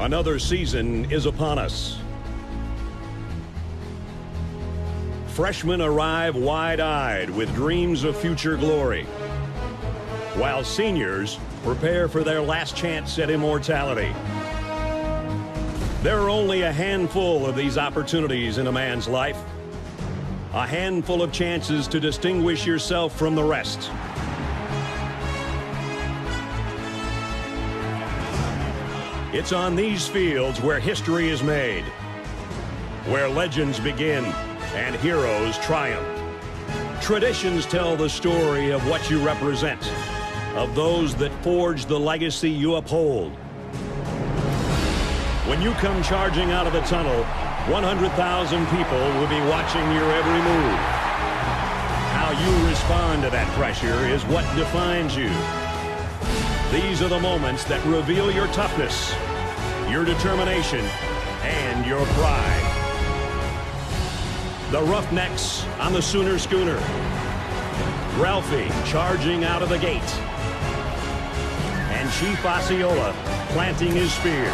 Another season is upon us. Freshmen arrive wide-eyed with dreams of future glory, while seniors prepare for their last chance at immortality. There are only a handful of these opportunities in a man's life, a handful of chances to distinguish yourself from the rest. It's on these fields where history is made, where legends begin and heroes triumph. Traditions tell the story of what you represent, of those that forge the legacy you uphold. When you come charging out of the tunnel, 100,000 people will be watching your every move. How you respond to that pressure is what defines you. These are the moments that reveal your toughness, your determination, and your pride. The Roughnecks on the Sooner Schooner. Ralphie charging out of the gate. And Chief Osceola planting his spear.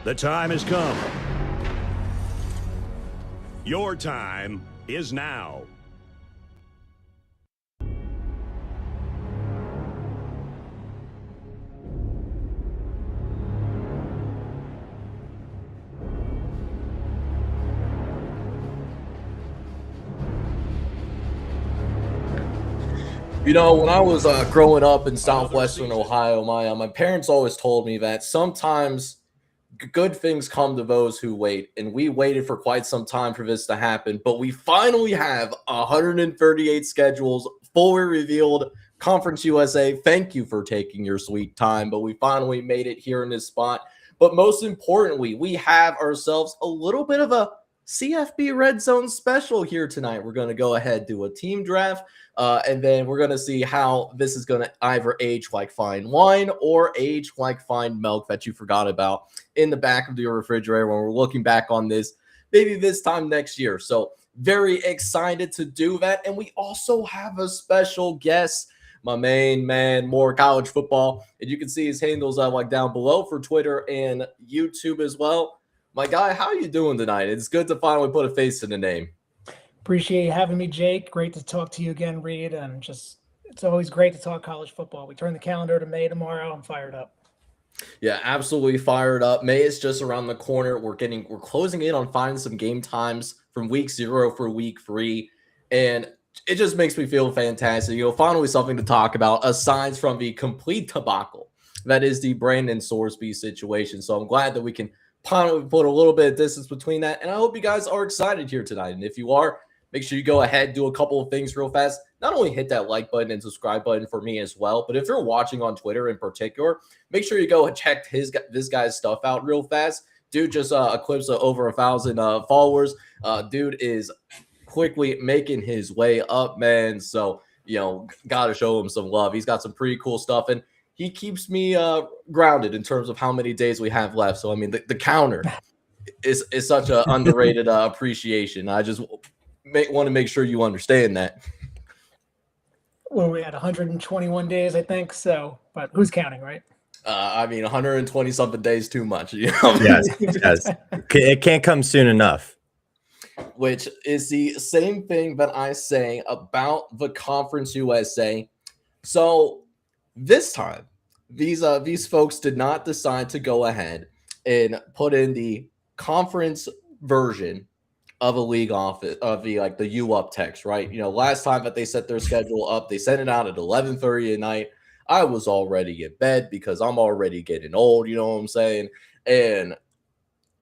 The time has come. Your time is now. You know, when I was growing up in southwestern Ohio, my parents always told me that sometimes good things come to those who wait, and we waited for quite some time for this to happen, but we finally have 138 schedules fully revealed. Conference USA, thank you for taking your sweet time, but we finally made it here in this spot. But most importantly, we have ourselves a little bit of a CFB Red Zone special here tonight. We're going to go ahead, do a team draft, and then we're going to see how this is going to either age like fine wine or age like fine milk that you forgot about in the back of your refrigerator when we're looking back on this, maybe this time next year. So very excited to do that. And we also have a special guest, my main man, more college football. And you can see his handles like down below for Twitter and YouTube as well. My guy, how you doing tonight? It's good to finally put a face to the name. Appreciate you having me, Jake. Great to talk to you again, Reed. And it's always great to talk college football. We turn the calendar to May tomorrow. I'm fired up. Yeah, absolutely fired up. May is just around the corner. We're closing in on finding some game times from week 0 for week 3. And it just makes me feel fantastic. You know, finally something to talk about aside from the complete debacle that is the Brandon Sorsby situation. So I'm glad that we can put a little bit of distance between that, and I hope you guys are excited here tonight. And if you are, make sure you go ahead, do a couple of things real fast. Not only hit that like button and subscribe button for me as well, but if you're watching on Twitter in particular, make sure you go and check this guy's stuff out real fast. Dude just eclipsed over 1,000 followers. Dude is quickly making his way up, man. So, you know, gotta show him some love. He's got some pretty cool stuff, and he keeps me grounded in terms of how many days we have left. So, I mean, the counter is such an underrated appreciation. I just want to make sure you understand that. Well, we had 121 days, I think. So, but who's counting, right? I mean, 120-something days too much. You know? Yes. It can't come soon enough. Which is the same thing that I say about the Conference USA. So this time, these folks did not decide to go ahead and put in the conference version of a league office of the U up text, right? You know, last time that they set their schedule up, they sent it out at 11:30 at night. I was already in bed because I'm already getting old, you know what I'm saying? And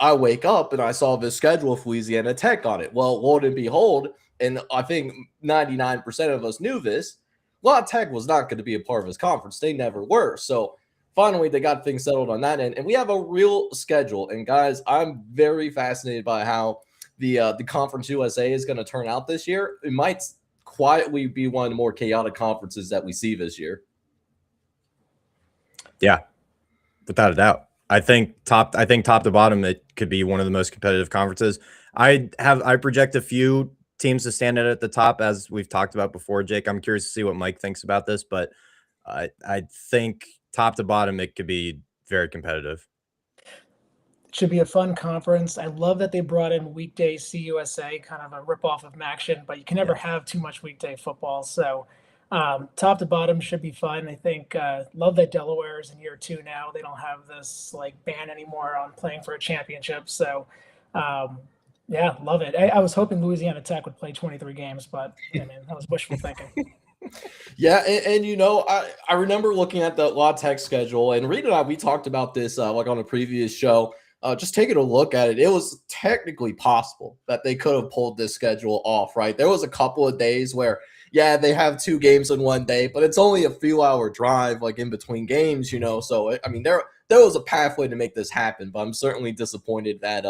I wake up and I saw this schedule of Louisiana Tech on it. Well, lo and behold, and I think 99% of us knew this, La Tech was not going to be a part of this conference. They never were. So finally, they got things settled on that end, and we have a real schedule. And guys, I'm very fascinated by how the Conference USA is going to turn out this year. It might quietly be one of the more chaotic conferences that we see this year. Yeah, without a doubt. I think top to bottom, it could be one of the most competitive conferences. I project a few teams to stand out at the top, as we've talked about before, Jake. I'm curious to see what Mike thinks about this, but I think top to bottom it could be very competitive. Should be a fun conference. I love that they brought in weekday CUSA, kind of a ripoff of Maction, but you can never have too much weekday football. So top to bottom should be fun. I think love that Delaware is in year 2 now. They don't have this like ban anymore on playing for a championship. So yeah, love it. I was hoping Louisiana Tech would play 23 games, but I mean, that was wishful thinking. Yeah, and you know, I remember looking at the La Tech schedule, and Reed and I, we talked about this like on a previous show. Just taking a look at it, it was technically possible that they could have pulled this schedule off, right? There was a couple of days where, yeah, they have 2 games in one day, but it's only a few hour drive, like in between games, you know. So I mean, there was a pathway to make this happen, but I'm certainly disappointed that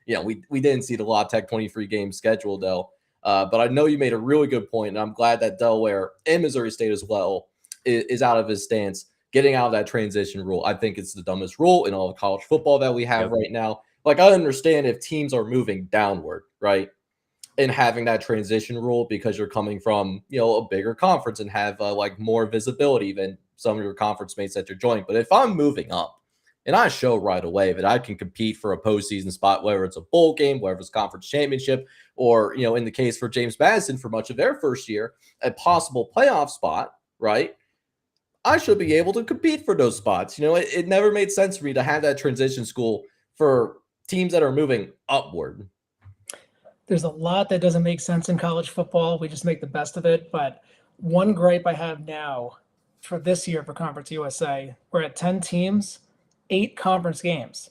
we didn't see the La Tech 23 game schedule though. But I know you made a really good point, and I'm glad that Delaware and Missouri State as well is out of his stance, getting out of that transition rule. I think it's the dumbest rule in all of college football that we have right now. Like, I understand if teams are moving downward, right, and having that transition rule because you're coming from, a bigger conference and have like more visibility than some of your conference mates that you're joining. But if I'm moving up and I show right away that I can compete for a postseason spot, whether it's a bowl game, whether it's conference championship, or, in the case for James Madison for much of their first year, a possible playoff spot, right? I should be able to compete for those spots. It never made sense for me to have that transition school for teams that are moving upward. There's a lot that doesn't make sense in college football. We just make the best of it. But one gripe I have now for this year for Conference USA, we're at 10 teams, 8 conference games.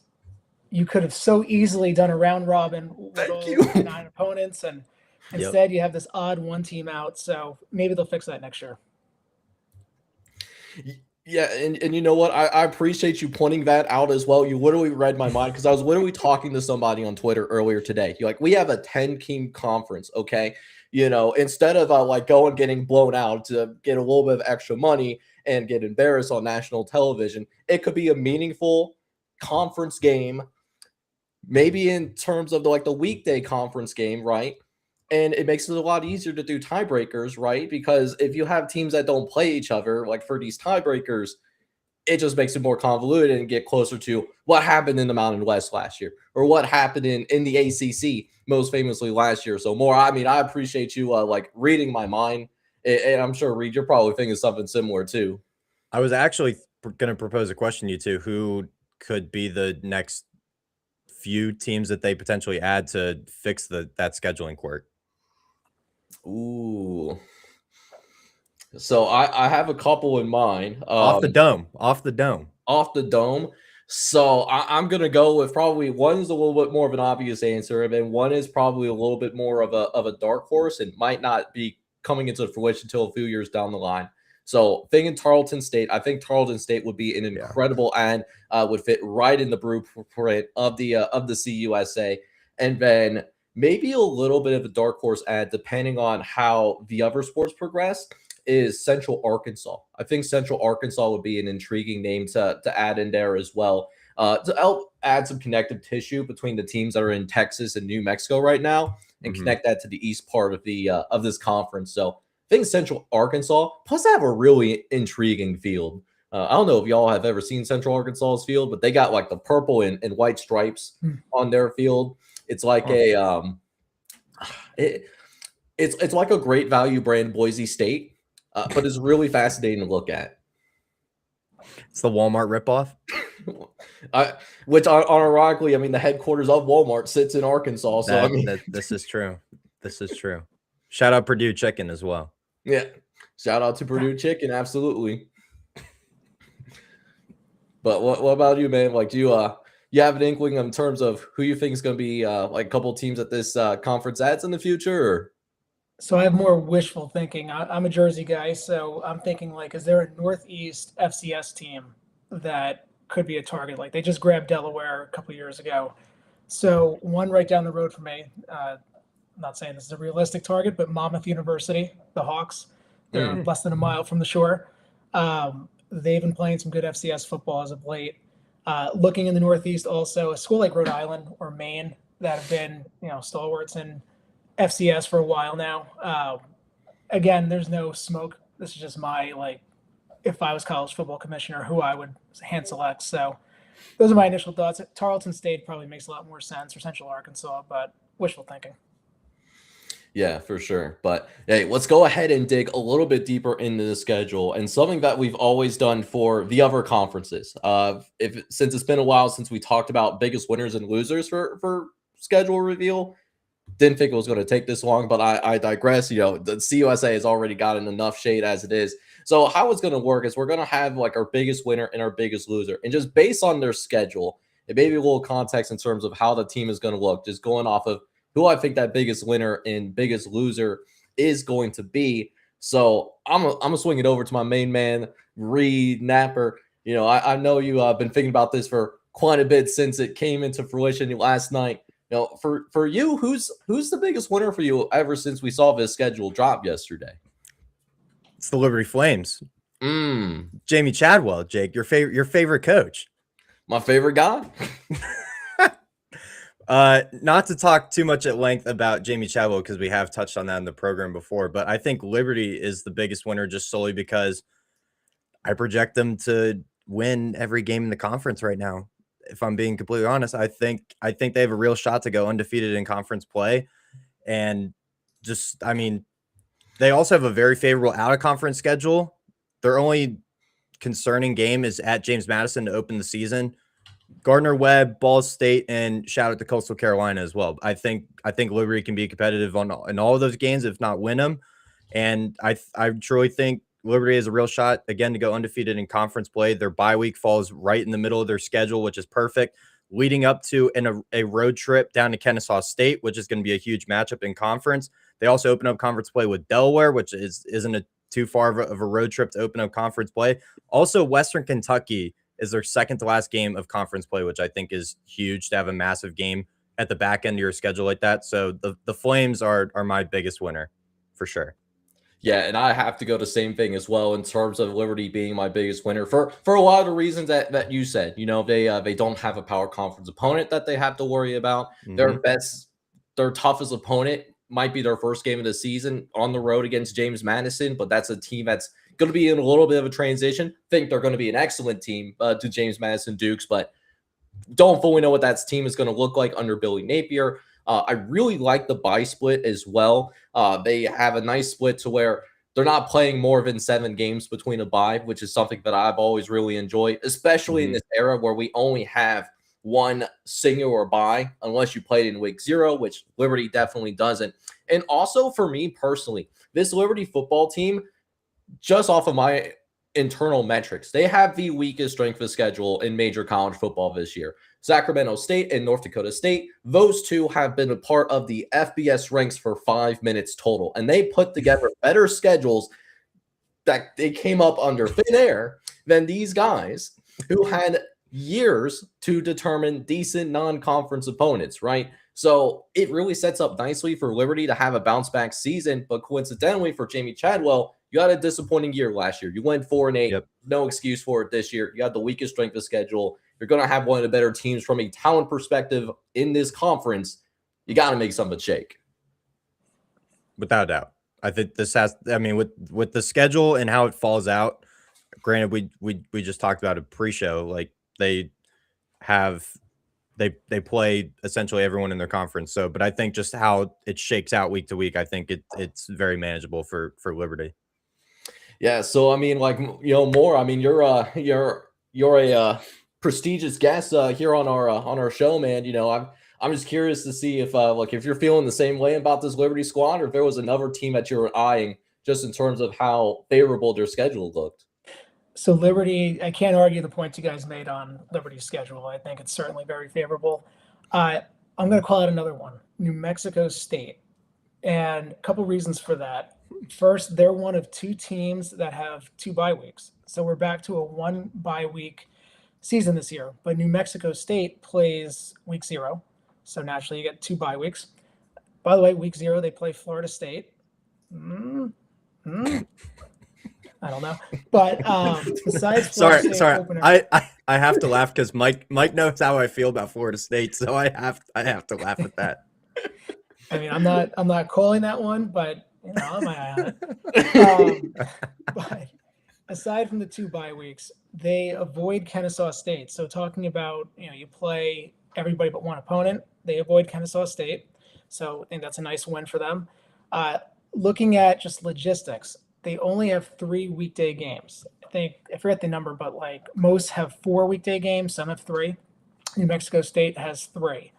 You could have so easily done a round robin with all 9 opponents, and instead you have this odd one team out. So maybe they'll fix that next year. Yeah, and you know what? I appreciate you pointing that out as well. You literally read my mind because I was literally talking to somebody on Twitter earlier today. You're like, we have a 10-team conference, okay? Instead of like going getting blown out to get a little bit of extra money and get embarrassed on national television, it could be a meaningful conference game, maybe in terms of the weekday conference game, right? And it makes it a lot easier to do tiebreakers, right? Because if you have teams that don't play each other, like for these tiebreakers, it just makes it more convoluted and get closer to what happened in the Mountain West last year or what happened in the ACC most famously last year. So more, I mean, I appreciate you like reading my mind. And I'm sure, Reed, you're probably thinking something similar too. I was actually going to propose a question to you two. Who could be the next few teams that they potentially add to fix that scheduling quirk? Ooh. So I have a couple in mind. Off the dome. So I'm going to go with probably one is a little bit more of an obvious answer, and then one is probably a little bit more of a dark horse and might not be coming into fruition until a few years down the line. So thinking Tarleton State, I think Tarleton State would be an incredible and would fit right in the blueprint of the CUSA. And then maybe a little bit of a dark horse ad, depending on how the other sports progress, is Central Arkansas. I think Central Arkansas would be an intriguing name to add in there as well, to help add some connective tissue between the teams that are in Texas and New Mexico right now, and connect that to the east part of the of this conference. So I think Central Arkansas, plus they have a really intriguing field. I don't know if y'all have ever seen Central Arkansas's field, but they got like the purple and white stripes on their field. It's like it's like a great value brand Boise State, but it's really fascinating to look at. It's the Walmart ripoff. Which ironically, I mean, the headquarters of Walmart sits in Arkansas. So this is true. This is true. Shout out Purdue Chicken as well. Yeah, shout out to Purdue Chicken, absolutely. But what about you, man? Like, do you have an inkling in terms of who you think is going to be like a couple teams at this conference adds in the future? Or? So I have more wishful thinking. I'm a Jersey guy, so I'm thinking like, is there a Northeast FCS team that could be a target? Like they just grabbed Delaware a couple years ago. So one right down the road for me, I'm not saying this is a realistic target, but Monmouth University, the Hawks, they're less than a mile from the shore. They've been playing some good FCS football as of late. Looking in the Northeast also, a school like Rhode Island or Maine that have been, stalwarts in FCS for a while now. Again, there's no smoke. This is just my if I was college football commissioner, who I would hand select. So those are my initial thoughts. Tarleton State probably makes a lot more sense, or Central Arkansas, but wishful thinking. Yeah, for sure. But hey, let's go ahead and dig a little bit deeper into the schedule and something that we've always done for the other conferences. Since it's been a while since we talked about biggest winners and losers for schedule reveal, didn't think it was going to take this long, but I digress. The CUSA has already gotten enough shade as it is. So how it's going to work is we're going to have like our biggest winner and our biggest loser, and just based on their schedule, it may be a little context in terms of how the team is going to look, just going off of who I think that biggest winner and biggest loser is going to be. So I'm gonna swing it over to my main man, Reed Napper. I know you have been thinking about this for quite a bit since it came into fruition last night. For you, who's the biggest winner for you ever since we saw this schedule drop yesterday? It's the Liberty Flames. Jamie Chadwell, Jake, your favorite coach. My favorite guy. Not to talk too much at length about Jamie Chadwell because we have touched on that in the program before, but I think Liberty is the biggest winner just solely because I project them to win every game in the conference right now. If I'm being completely honest, I think they have a real shot to go undefeated in conference play. And they also have a very favorable out of conference schedule. Their only concerning game is at James Madison to open the season. Gardner-Webb, Ball State, and shout out to Coastal Carolina as well. I think Liberty can be competitive in all of those games, if not win them. And I truly think Liberty has a real shot again to go undefeated in conference play. Their bye week falls right in the middle of their schedule, which is perfect, leading up to a road trip down to Kennesaw State, which is going to be a huge matchup in conference. They also open up conference play with Delaware, which isn't a too far of a road trip to open up conference play. Also, Western Kentucky is their second to last game of conference play, which I think is huge to have a massive game at the back end of your schedule like that. So the Flames are my biggest winner for sure. Yeah, and I have to go the same thing as well in terms of Liberty being my biggest winner for a lot of the reasons that you said. They don't have a power conference opponent that they have to worry about. Their toughest opponent might be their first game of the season on the road against James Madison, but that's a team that's going to be in a little bit of a transition. Think they're going to be an excellent team to James Madison Dukes, but don't fully know what that team is going to look like under Billy Napier. I really like the bye split as well. They have a nice split to where they're not playing more than 7 games between a bye, which is something that I've always really enjoyed, especially in this era where we only have one singular bye, unless you played in week 0, which Liberty definitely doesn't. And also for me personally, this Liberty football team, just off of my internal metrics, they have the weakest strength of schedule in major college football this year. Sacramento State and North Dakota State, those two have been a part of the FBS ranks for 5 minutes total, and they put together better schedules that they came up under thin air than these guys who had years to determine decent non-conference opponents, right? So it really sets up nicely for Liberty to have a bounce-back season, but coincidentally for Jamie Chadwell, you had a disappointing year last year. You went 4-8. Yep. No excuse for it this year. You had the weakest strength of schedule. You're going to have one of the better teams from a talent perspective in this conference. You got to make something shake. Without a doubt. I think this has, with the schedule and how it falls out, granted, we just talked about a pre-show, like they play essentially everyone in their conference. So, but I think just how it shakes out week to week, I think it's very manageable for Liberty. Yeah. So, more, you're a prestigious guest here on our show, man. I'm just curious to see if you're feeling the same way about this Liberty squad, or if there was another team that you were eyeing just in terms of how favorable their schedule looked. So Liberty, I can't argue the points you guys made on Liberty's schedule. I think it's certainly very favorable. I'm going to call out another one, New Mexico State. And a couple reasons for that. First, they're one of 2 teams that have 2 bye weeks. So we're back to a 1 bye week season this year. But New Mexico State plays week 0. So naturally you get 2 bye weeks. By the way, week 0, they play Florida State. I don't know, but besides Florida sorry, opener, I have to laugh because Mike knows how I feel about Florida State, so I have to laugh at that. I'm not calling that one, but I'm my eye on it. But aside from the 2 bye weeks, they avoid Kennesaw State. So talking about, you play everybody but one opponent, they avoid Kennesaw State. So I think that's a nice win for them. Looking at just logistics, they only have 3 weekday games. I forget the number, but like most have 4 weekday games, some have 3. New Mexico State has 3.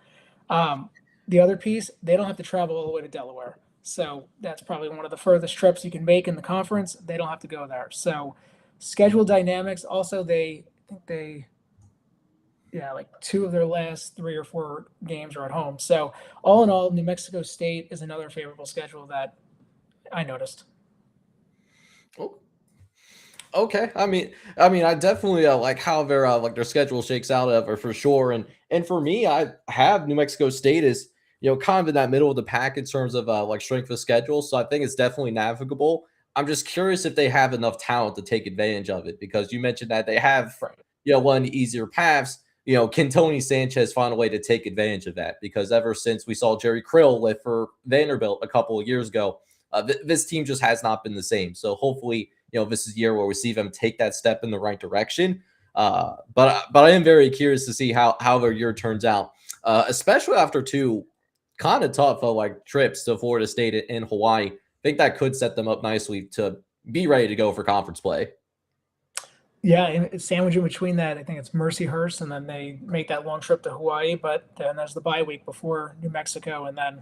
The other piece, they don't have to travel all the way to Delaware. So that's probably one of the furthest trips you can make in the conference. They don't have to go there. So schedule dynamics. Also, like 2 of their last 3 or 4 games are at home. So all in all, New Mexico State is another favorable schedule that I noticed. Oh, okay. I mean, I definitely like how their schedule shakes out ever for sure. And for me, I have New Mexico State as kind of in that middle of the pack in terms of like strength of schedule. So I think it's definitely navigable. I'm just curious if they have enough talent to take advantage of it, because you mentioned that they have one of the easier paths. Can Tony Sanchez find a way to take advantage of that? Because ever since we saw Jerry Krill live for Vanderbilt a couple of years ago, this team just has not been the same. So hopefully, this is a year where we see them take that step in the right direction. But I am very curious to see how their year turns out, especially after 2 kind of tough like trips to Florida State and Hawaii. I think that could set them up nicely to be ready to go for conference play. Yeah, and sandwich in between that, I think it's Mercyhurst, and then they make that long trip to Hawaii. But then there's the bye week before New Mexico, and then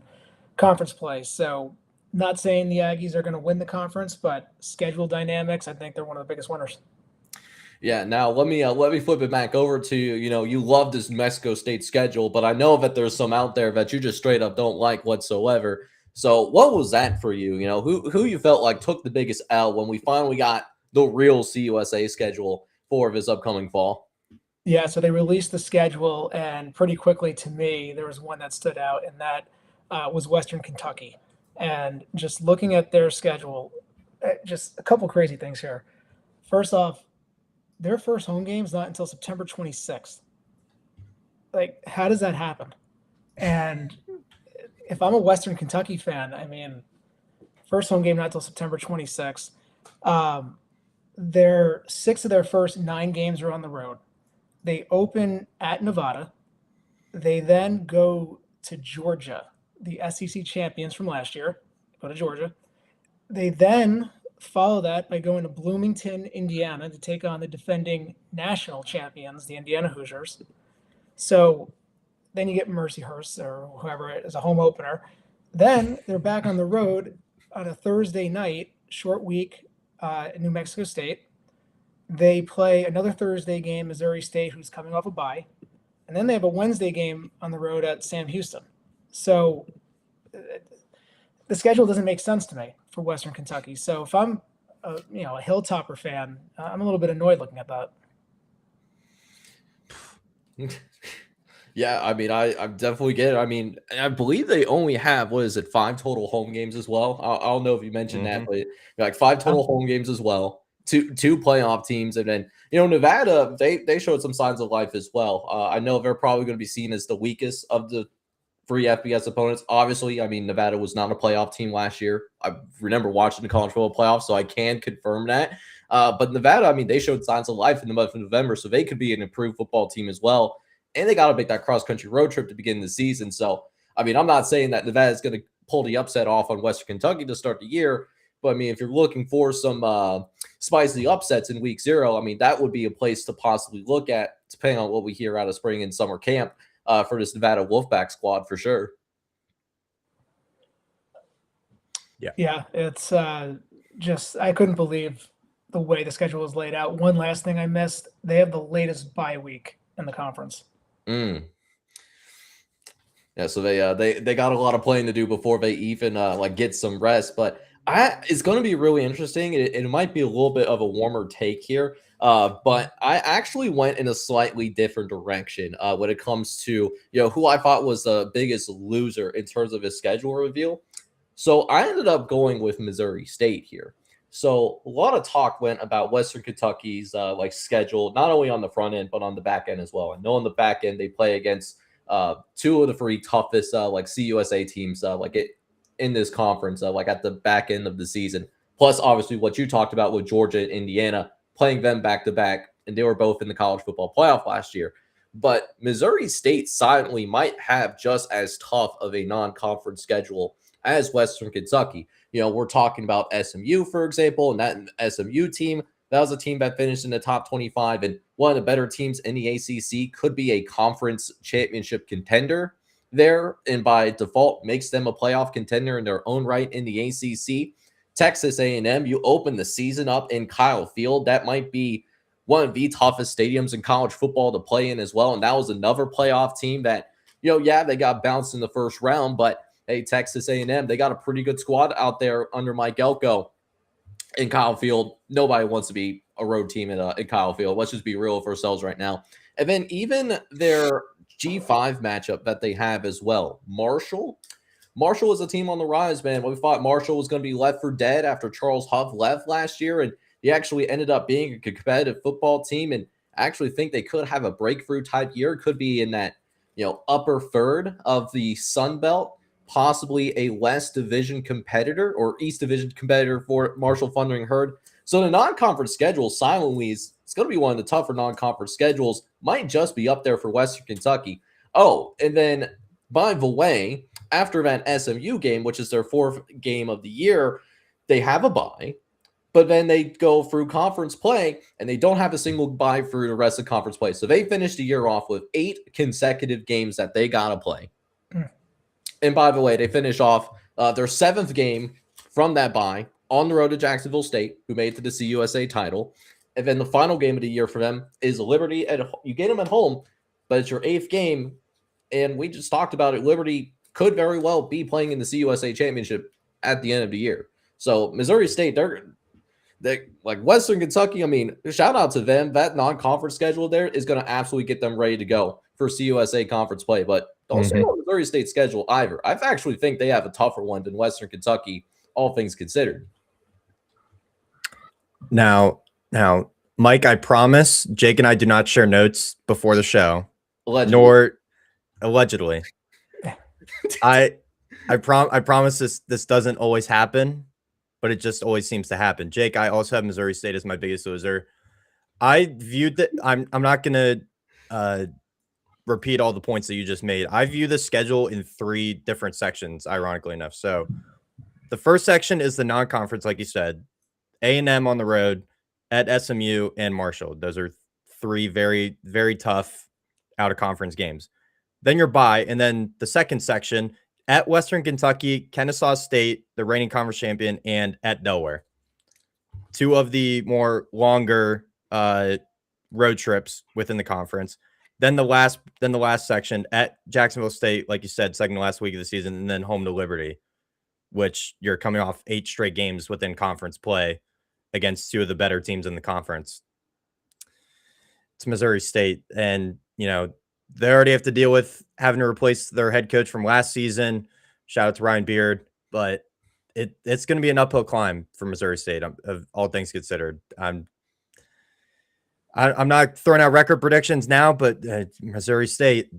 conference play. So, not saying the Aggies are going to win the conference, but schedule dynamics, I think they're one of the biggest winners. Yeah. Now let me flip it back over to you love this New Mexico State schedule, but I know that there's some out there that you just straight up don't like whatsoever. So what was that for you? Who you felt like took the biggest L when we finally got the real CUSA schedule for this upcoming fall? Yeah, so they released the schedule, and pretty quickly to me, there was one that stood out, and that was Western Kentucky. And just looking at their schedule, just a couple crazy things here. First off, their first home game is not until September 26th. Like, how does that happen? And if I'm a Western Kentucky fan, I mean, first home game not until September 26th. Their 6 of their first 9 games are on the road. They open at Nevada. They then go to Georgia, the SEC champions from last year. Go to Georgia. They then follow that by going to Bloomington, Indiana, to take on the defending national champions, the Indiana Hoosiers. So then you get Mercyhurst or whoever as a home opener. Then they're back on the road on a Thursday night, short week, in New Mexico State. They play another Thursday game, Missouri State, who's coming off a bye. And then they have a Wednesday game on the road at Sam Houston. So the schedule doesn't make sense to me for Western Kentucky. So if I'm a Hilltopper fan, I'm a little bit annoyed looking at that. Yeah, I mean, I definitely get it. I mean, I believe they only have, 5 total home games as well. I don't know if you mentioned that, but like 5 total home games as well. Two playoff teams, and then Nevada, they showed some signs of life as well. I know they're probably going to be seen as the weakest of the 3 FBS opponents. Obviously, I mean, Nevada was not a playoff team last year. I remember watching the college football playoffs, so I can confirm that. But Nevada, I mean, they showed signs of life in the month of November, so they could be an improved football team as well. And they got to make that cross-country road trip to begin the season. So, I mean, I'm not saying that Nevada is going to pull the upset off on Western Kentucky to start the year. But, I mean, if you're looking for some spicy upsets in week 0, I mean, that would be a place to possibly look at, depending on what we hear out of spring and summer camp for this Nevada Wolfpack squad for sure. Yeah, it's just I couldn't believe the way the schedule was laid out. One last thing I missed, they have the latest bye week in the conference. Yeah, so they got a lot of playing to do before they even get some rest. But it's going to be really interesting. It might be a little bit of a warmer take here, but I actually went in a slightly different direction when it comes to who I thought was the biggest loser in terms of his schedule reveal. So I ended up going with Missouri State here. So a lot of talk went about Western Kentucky's schedule, not only on the front end, but on the back end as well. I know on the back end, they play against 2 of the 3 toughest CUSA teams in this conference, at the back end of the season. Plus, obviously, what you talked about with Georgia and Indiana playing them back to back, and they were both in the college football playoff last year. But Missouri State silently might have just as tough of a non-conference schedule as Western Kentucky. We're talking about SMU, for example, and that SMU team, that was a team that finished in the top 25 and one of the better teams in the ACC, could be a conference championship contender there, and by default makes them a playoff contender in their own right in the ACC. Texas A&M, you open the season up in Kyle Field. That might be one of the toughest stadiums in college football to play in as well, and that was another playoff team that, they got bounced in the first round, but hey, Texas A&M, they got a pretty good squad out there under Mike Elko in Kyle Field. Nobody wants to be a road team in Kyle Field. Let's just be real with ourselves right now. And then even their G5 matchup that they have as well. Marshall is a team on the rise, man. We thought Marshall was going to be left for dead after Charles Huff left last year, and he actually ended up being a competitive football team, and I actually think they could have a breakthrough type year. Could be in that, upper third of the Sun Belt, possibly a West Division competitor or East Division competitor for Marshall Thundering Herd. So the non-conference schedule silently it's going to be one of the tougher non-conference schedules. Might just be up there for Western Kentucky. Oh, and then by the way, after that SMU game, which is their fourth game of the year, they have a bye, but then they go through conference play and they don't have a single bye through the rest of conference play. So they finished the year off with 8 consecutive games that they got to play. And by the way, they finish off their 7th game from that bye on the road to Jacksonville State, who made it to the CUSA title. And then the final game of the year for them is Liberty. You get them at home, but it's your 8th game. And we just talked about it. Liberty could very well be playing in the CUSA championship at the end of the year. So Missouri State, they're like Western Kentucky. I mean, shout out to them. That non-conference schedule there is going to absolutely get them ready to go for CUSA conference play. But don't say about Missouri State schedule either. I actually think they have a tougher one than Western Kentucky, all things considered. Now, Mike, I promise Jake and I do not share notes before the show. Allegedly. I promise this doesn't always happen, but it just always seems to happen. Jake, I also have Missouri State as my biggest loser. I viewed that I'm not gonna repeat all the points that you just made. I view the schedule in 3 different sections, ironically enough. So the first section is the non-conference, like you said, A&M on the road, at SMU and Marshall. Those are 3 very, very tough out-of-conference games. Then your bye, and then the second section at Western Kentucky, Kennesaw State, the reigning conference champion, and at Delaware. 2 of the more longer road trips within the conference. Then the last section at Jacksonville State, like you said, second to last week of the season, and then home to Liberty, which you're coming off 8 straight games within conference play against 2 of the better teams in the conference. It's Missouri State, and they already have to deal with having to replace their head coach from last season. Shout out to Ryan Beard, but it's going to be an uphill climb for Missouri State, of all things considered. I'm not throwing out record predictions now, but Missouri State,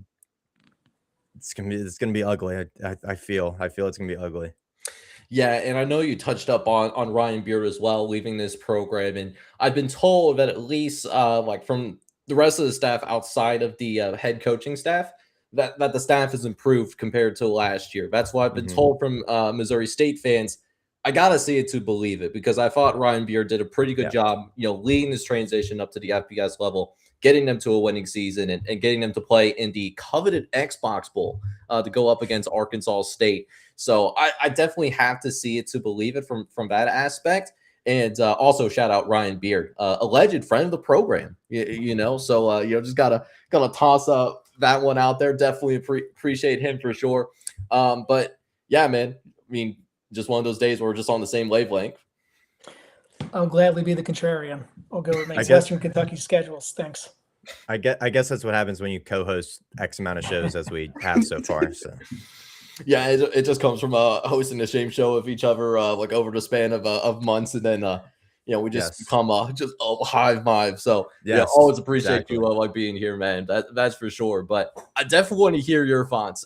it's gonna be ugly. I feel it's gonna be ugly. Yeah, and I know you touched up on Ryan Beard as well, leaving this program, and I've been told that at least from the rest of the staff outside of the head coaching staff, that the staff has improved compared to last year. That's what I've been told from Missouri State fans. I gotta see it to believe it, because I thought Ryan Beard did a pretty good job, leading this transition up to the FBS level, getting them to a winning season, and getting them to play in the coveted Xbox Bowl to go up against Arkansas State. So I definitely have to see it to believe it from that aspect. And also shout out Ryan Beard, alleged friend of the program, So just gotta toss up that one out there. Definitely appreciate him for sure. But yeah, man, I mean, just one of those days where we're just on the same wavelength. I'll gladly be the contrarian. I'll go with Western Kentucky schedules. Thanks. I guess that's what happens when you co-host X amount of shows as we have so far. So yeah, it just comes from hosting the same show with each other over the span of months, and then we just become just a hive mind. So always appreciate you being here, man. That's for sure. But I definitely want to hear your thoughts.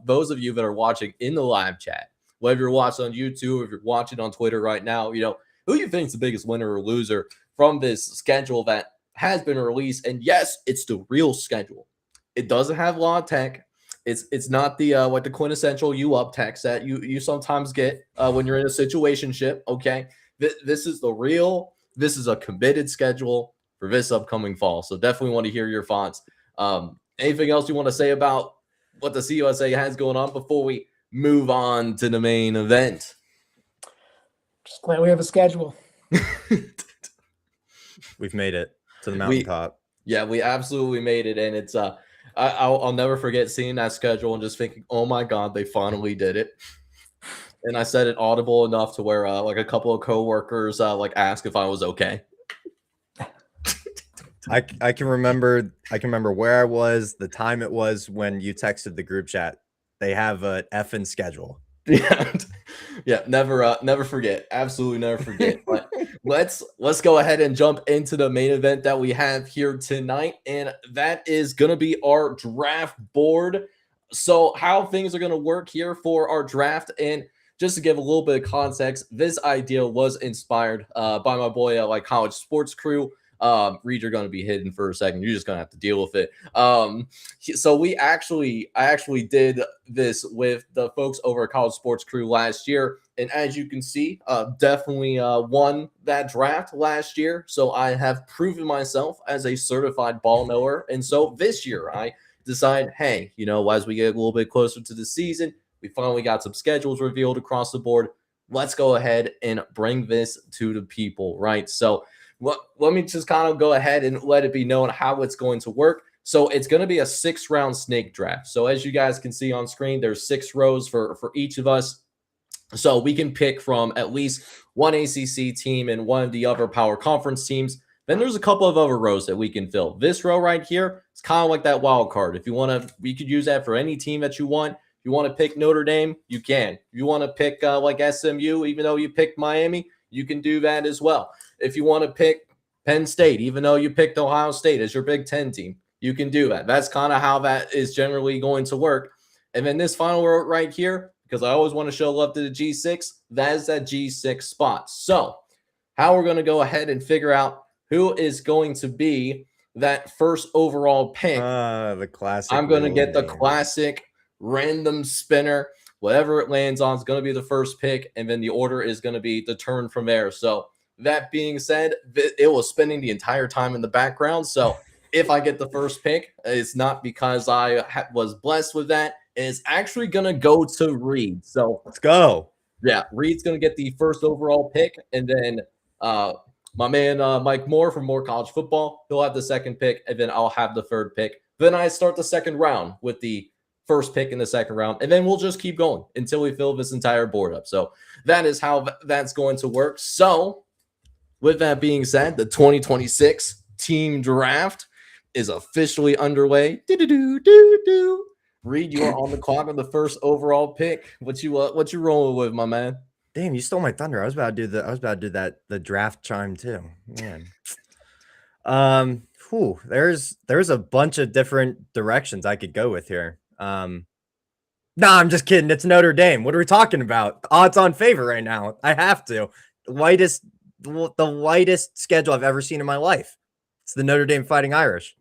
Those of you that are watching in the live chat, whether you're watching on YouTube or if you're watching on Twitter right now, who you think is the biggest winner or loser from this schedule that has been released. And yes, it's the real schedule. It doesn't have law tech. It's not the the quintessential you up text that you sometimes get when you're in a situationship. Okay, this is the real. This is a committed schedule for this upcoming fall. So definitely want to hear your thoughts. Anything else you want to say about what the CUSA has going on before we move on to the main event? Just glad we have a schedule. We've made it to the mountaintop. Yeah, we absolutely made it, and it's I'll never forget seeing that schedule and just thinking, oh my God, they finally did it. And I said it audible enough to where like a couple of coworkers like asked if I was okay. I can remember where I was, the time it was when you texted the group chat. They have a effing schedule. Yeah, never forget. Absolutely never forget. But let's go ahead and jump into the main event that we have here tonight, and that is gonna be our draft board. So how things are gonna work here for our draft, and just to give a little bit of context, this idea was inspired by my boy like College Sports Crew. Reed, you're going to be hidden for a second. You're just going to have to deal with it. So I actually did this with the folks over at College Sports Crew last year. And as you can see, definitely won that draft last year. So I have proven myself as a certified ball knower. And so this year I decided, hey, as we get a little bit closer to the season, we finally got some schedules revealed across the board. Let's go ahead and bring this to the people, right? So let me just kind of go ahead and let it be known how it's going to work. So it's going to be a 6-round snake draft. So as you guys can see on screen, there's 6 rows for each of us. So we can pick from at least one ACC team and one of the other power conference teams. Then there's a couple of other rows that we can fill. This row right here is kind of like that wild card. If you want to, we could use that for any team that you want. If you want to pick Notre Dame, you can. If you want to pick like SMU, even though you picked Miami, you can do that as well. If you want to pick Penn State, even though you picked Ohio State as your Big Ten team, you can do that. That's kind of how that is generally going to work. And then this final row right here, because I always want to show love to the G6, that is that G6 spot. So how we're going to go ahead and figure out who is going to be that first overall pick. The classic. I'm going to get the classic random spinner. Whatever it lands on is going to be the first pick, and then the order is going to be determined from there. So that being said, it was spinning the entire time in the background. So if I get the first pick, it's not because I was blessed with that. It's actually going to go to Reed. So let's go. Yeah, Reed's going to get the first overall pick, and then my man Mike Moore from More College Football, he'll have the second pick, and then I'll have the third pick. Then I start the second round with the first pick in the second round, and then we'll just keep going until we fill this entire board up. So that is how that's going to work. So with that being said, the 2026 team draft is officially underway. Reed, you are on the clock on the first overall pick. What you rolling with, my man? Damn, you stole my thunder. I was about to do the draft chime too. Man. There's a bunch of different directions I could go with here. Nah, I'm just kidding. It's Notre Dame. What are we talking about? Odds on favor right now. I have to. The whitest schedule I've ever seen in my life. It's the Notre Dame Fighting Irish.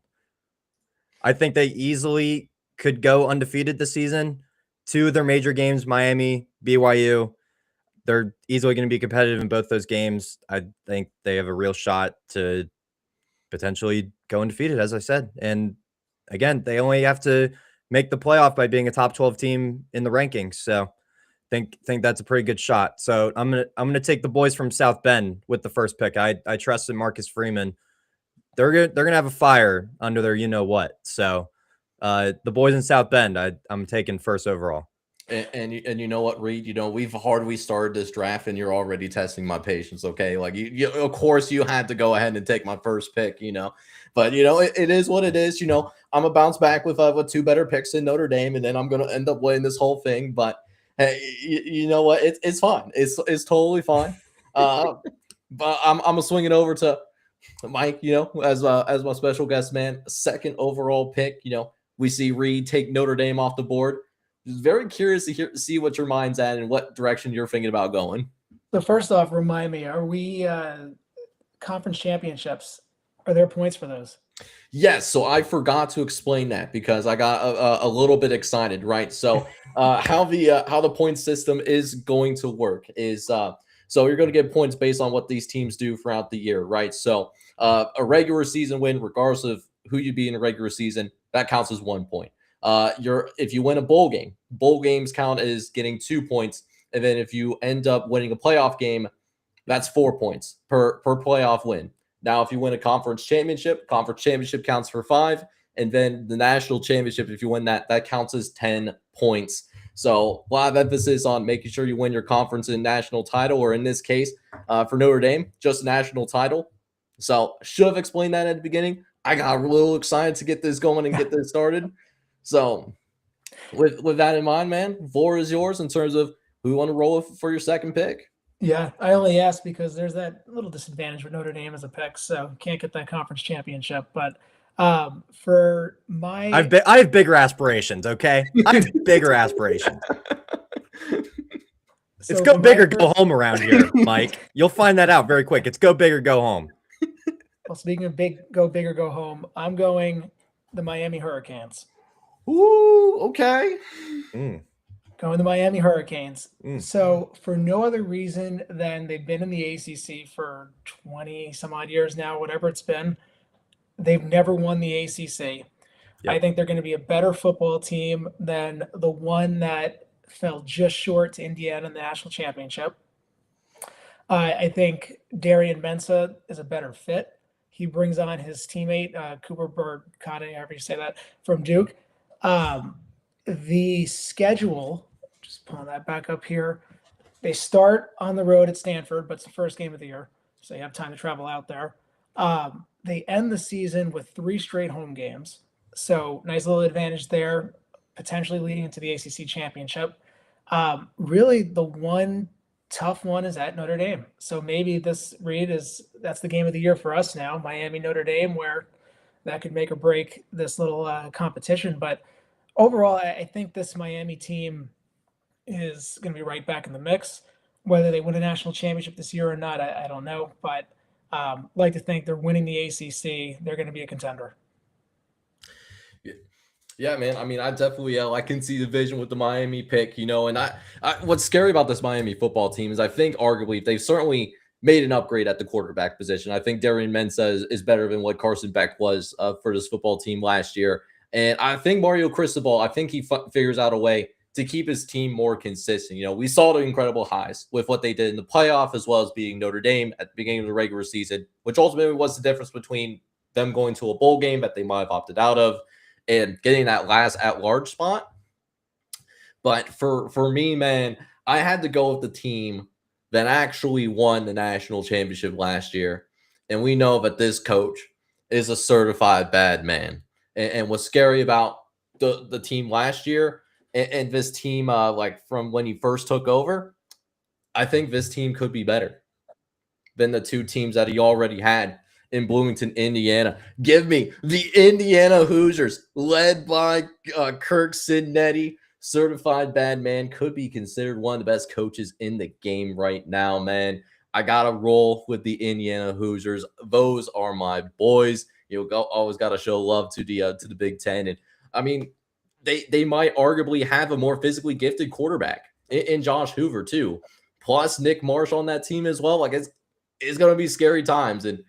I think they easily could go undefeated this season. 2 of their major games, Miami, BYU, they're easily going to be competitive in both those games. I think they have a real shot to potentially go undefeated, as I said. And again, they only have to make the playoff by being a top 12 team in the rankings. So think that's a pretty good shot. So I'm gonna take the boys from South Bend with the first pick. I trust in Marcus Freeman. They're gonna have a fire under their what. So the boys in South Bend, I'm taking first overall. And you know what, Reed? We've hardly started this draft, and you're already testing my patience. Okay, like you of course you had to go ahead and take my first pick. But it is what it is. I'm gonna bounce back with 2 better picks in Notre Dame, and then I'm gonna end up winning this whole thing. But hey, you know what? It's fine. It's totally fine. But I'm gonna swing it over to Mike. As my special guest man, second overall pick. We see Reed take Notre Dame off the board. Just very curious to see what your mind's at and what direction you're thinking about going. So first off, remind me, are we conference championships, are there points for those? Yes, so I forgot to explain that because I got a little bit excited, right? So how the point system is going to work is so you're going to get points based on what these teams do throughout the year, right? So a regular season win, regardless of who you be in a regular season, that counts as 1 point. If you win a bowl games count as getting 2 points, and then if you end up winning a playoff game, that's 4 points per playoff win. Now, if you win a conference championship counts for 5. And then the national championship, if you win that, that counts as 10 points. So a lot of emphasis on making sure you win your conference and national title, or in this case, for Notre Dame, just a national title. So should have explained that at the beginning. I got a little excited to get this going and get this started. So with that in mind, man, the floor is yours in terms of who you want to roll with for your second pick. Yeah, I only asked because there's that little disadvantage with Notre Dame as a pick, so can't get that conference championship. But for my, I have bigger aspirations. Okay, I have bigger aspirations. so It's go for my big or first- go home around here, Mike. You'll find that out very quick. It's go big or go home. Well, speaking of go big or go home, I'm going the Miami Hurricanes. Ooh, okay. Going the Miami Hurricanes. Mm. So for no other reason than they've been in the ACC for 20 some odd years now, whatever it's been, they've never won the ACC. I think they're going to be a better football team than the one that fell just short to Indiana in the national championship. I think Darian Mensah is a better fit. He brings on his teammate, Cooper Burkhardt, however you say that, from Duke. The schedule, just pulling that back up here, they start on the road at Stanford, but it's the first game of the year, so you have time to travel out there. They end the season with 3 straight home games, so nice little advantage there, potentially leading into the ACC championship. Really, the one tough one is at Notre Dame. So maybe this, Reed, that's the game of the year for us now, Miami, Notre Dame, where that could make or break this little competition. But overall, I think this Miami team is going to be right back in the mix. Whether they win a national championship this year or not, I don't know. But like to think they're winning the ACC. They're going to be a contender. Yeah, man. I mean, I definitely I can see the vision with the Miami pick, and I what's scary about this Miami football team is I think arguably they've certainly made an upgrade at the quarterback position. I think Darian Mensah is better than what Carson Beck was for this football team last year. And I think Mario Cristobal, I think he figures out a way to keep his team more consistent. We saw the incredible highs with what they did in the playoff, as well as beating Notre Dame at the beginning of the regular season, which ultimately was the difference between them going to a bowl game that they might have opted out of and getting that last at-large spot. But for me, man, I had to go with the team that actually won the national championship last year. And we know that this coach is a certified bad man. And what's scary about the team last year and this team, like from when he first took over, I think this team could be better than the 2 teams that he already had in Bloomington, Indiana. Give me the Indiana Hoosiers, led by Kirk Cincinnati, certified bad man, could be considered one of the best coaches in the game right now, man. I got to roll with the Indiana Hoosiers. Those are my boys. Always got to show love to the Big Ten. And I mean, they might arguably have a more physically gifted quarterback in Josh Hoover too. Plus Nick Marsh on that team as well. Like it's going to be scary times. And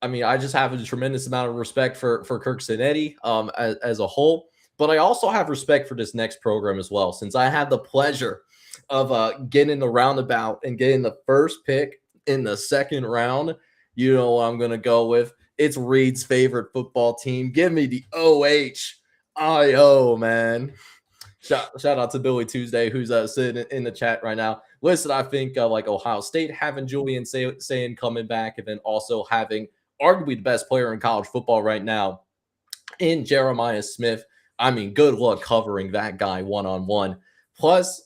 I mean, I just have a tremendous amount of respect for Kirk Cincinnati as a whole. But I also have respect for this next program as well, since I had the pleasure of getting the roundabout and getting the first pick in the second round. You know what I'm going to go with. It's Reed's favorite football team. Give me the OHIO, man. Shout out to Billy Tuesday, who's sitting in the chat right now. Listen, I think like Ohio State having Julian Sayin coming back, and then also having arguably the best player in college football right now in Jeremiah Smith. I mean, good luck covering that guy one-on-one. Plus,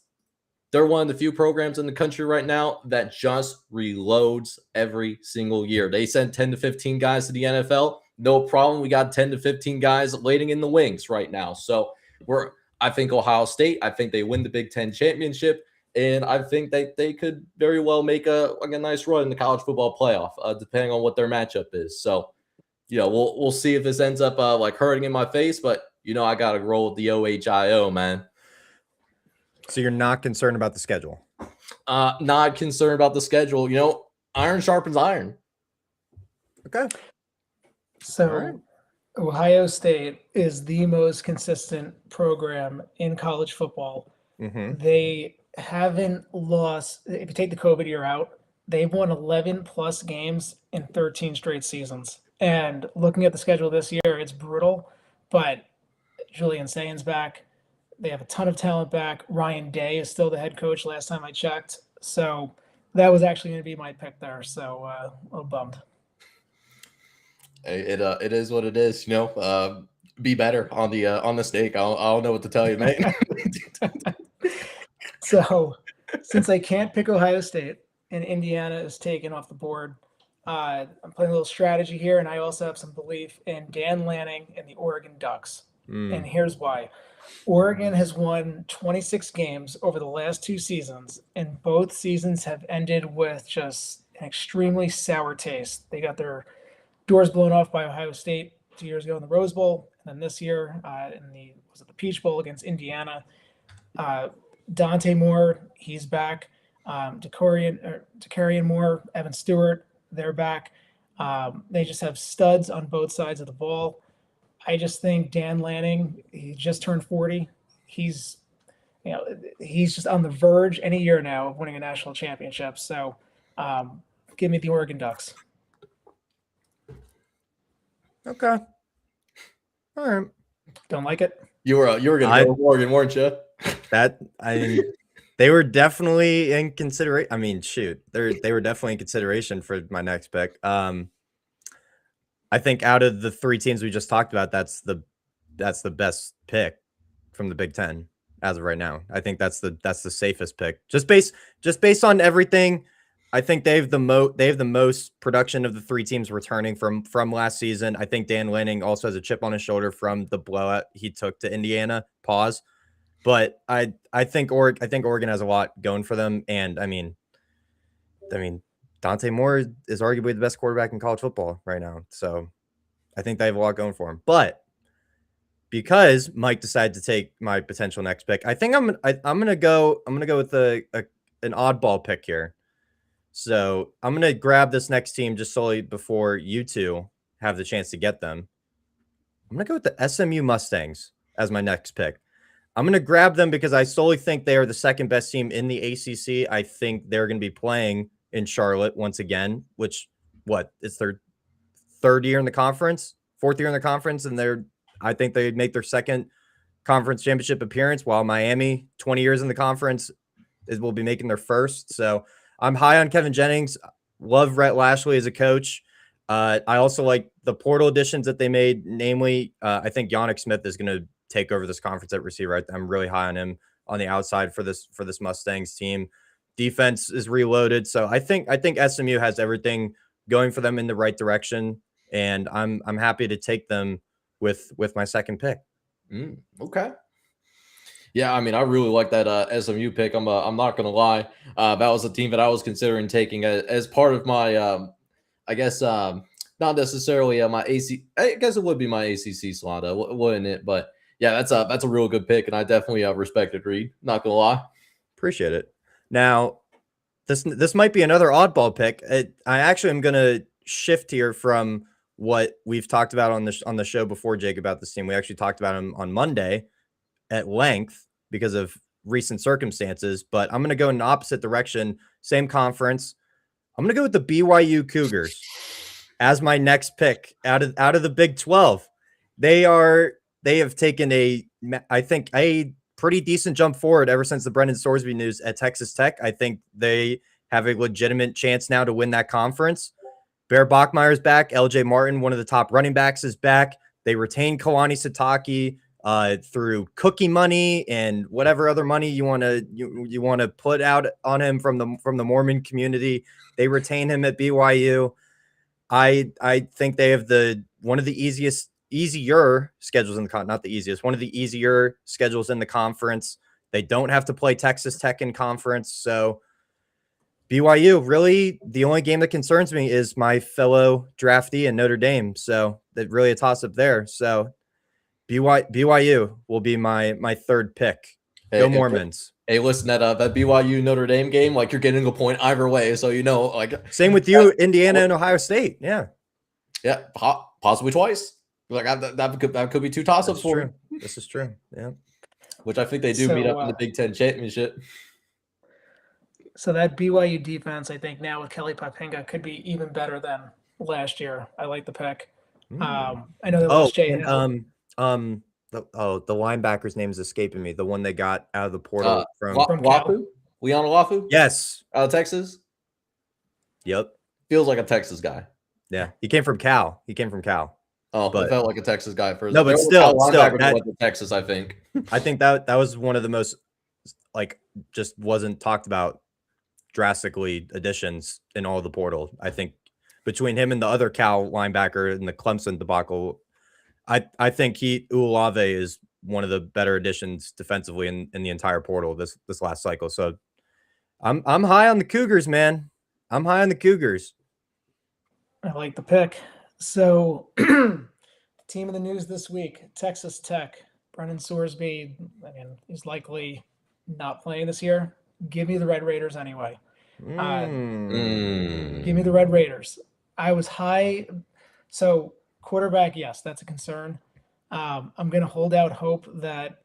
they're one of the few programs in the country right now that just reloads every single year. They send 10 to 15 guys to the NFL. No problem. We got 10 to 15 guys waiting in the wings right now. So I think Ohio State, I think they win the Big Ten championship. and I think they could very well make a nice run in the college football playoff, depending on what their matchup is. So, we'll see if this ends up like hurting in my face, but I got to roll with the OHIO, man. So you're not concerned about the schedule? Not concerned about the schedule. Iron sharpens iron. Okay. So right. Ohio State is the most consistent program in college football. Mm-hmm. They haven't lost, if you take the COVID year out, they've won 11 plus games in 13 straight seasons. And looking at the schedule this year, it's brutal, but Julian Sain's back. They have a ton of talent back. Ryan Day is still the head coach last time I checked. So that was actually going to be my pick there. So a little bummed. It is what it is. Be better on the steak. I don't know what to tell you, mate. So since I can't pick Ohio State and Indiana is taken off the board, I'm playing a little strategy here, and I also have some belief in Dan Lanning and the Oregon Ducks. And here's why. Oregon has won 26 games over the last 2 seasons, and both seasons have ended with just an extremely sour taste. They got their doors blown off by Ohio State 2 years ago in the Rose Bowl, and then this year in the Peach Bowl against Indiana. Dante Moore, he's back. Dakarian Moore, Evan Stewart, they're back. They just have studs on both sides of the ball. I just think Dan Lanning, he just turned 40. He's just on the verge any year now of winning a national championship. So give me the Oregon Ducks. Okay. All right. Don't like it? You were going to go with Oregon, weren't you? They were definitely in consideration. I mean, shoot, they were definitely in consideration for my next pick. I think out of the 3 teams we just talked about, that's the best pick from the Big Ten as of right now. I think that's the safest pick. Just based on everything, I think they have the most production of the 3 teams returning from last season. I think Dan Lanning also has a chip on his shoulder from the blowout he took to Indiana. Pause. But I think Oregon has a lot going for them, and I mean, Dante Moore is arguably the best quarterback in college football right now, so I think they have a lot going for him. But because Mike decided to take my potential next pick, I think I'm gonna go with an oddball pick here. So I'm gonna grab this next team just solely before you two have the chance to get them. I'm gonna go with the SMU Mustangs as my next pick. I'm going to grab them because I solely think they are the second best team in the ACC. I think they're going to be playing in Charlotte once again, which it's their 4th year in the conference, and I think they'd make their second conference championship appearance, while Miami, 20 years in the conference, will be making their first. So I'm high on Kevin Jennings. Love Rhett Lashley as a coach. I also like the portal additions that they made. Namely, I think Yannick Smith is going to take over this conference at receiver. I'm really high on him on the outside for this Mustangs team. Defense is reloaded, so I think SMU has everything going for them in the right direction, and I'm happy to take them with my second pick. Okay. Yeah, I mean, I really like that SMU pick. I'm not gonna lie. That was a team that I was considering taking as part of my I guess not necessarily my AC. I guess it would be my ACC slot, wouldn't it? But yeah, that's a real good pick, and I definitely respect it, Reed. Not gonna lie. Appreciate it. Now, this might be another oddball pick. I actually am gonna shift here from what we've talked about on the show before, Jake, about this team. We actually talked about him on Monday at length because of recent circumstances, but I'm gonna go in the opposite direction. Same conference. I'm gonna go with the BYU Cougars as my next pick out of the Big 12. They have taken I think a pretty decent jump forward ever since the Brendan Sorsby news at Texas Tech. I think they have a legitimate chance now to win that conference. Bear Bachmeier's back. LJ Martin, one of the top running backs, is back. They retained Kalani Sitake through cookie money and whatever other money you want to put out on him from the Mormon community. They retain him at BYU. I think they have one of the easier schedules in the not the easiest, one of the easier schedules in the conference. They don't have to play Texas Tech in conference. So BYU, really, the only game that concerns me is my fellow draftee and Notre Dame. So that really a toss-up there. So BYU will be my third pick. Go Mormons. Hey, listen, that BYU Notre Dame game, like you're getting a point either way. So, like. Same with you, Indiana and Ohio State. Yeah. Yeah, possibly twice. Like that could be two toss-ups for true. This is true. Yeah. Which I think they do meet up in the Big Ten championship. So that BYU defense, I think now with Kelly Poppinga could be even better than last year. I like the pick. I know they lost Jay Hill. The linebacker's name is escaping me. The one they got out of the portal from Lafu? Leon Lafu? Yes. Out of Texas? Yep. Feels like a Texas guy. Yeah. He came from Cal. Oh, but it felt like a Texas guy first. No, but still Texas, I think. I think that was one of the most just wasn't talked about drastically additions in all the portal. I think between him and the other Cal linebacker in the Clemson debacle, I think Uolave is one of the better additions defensively in the entire portal this last cycle. So I'm high on the Cougars, man. I'm high on the Cougars. I like the pick. So team of the news this week, Texas Tech. Brennan Sorsby, he's likely not playing this year. Give me the Red Raiders anyway. Give me the Red Raiders. I was high. So quarterback, yes, that's a concern. I'm going to hold out hope that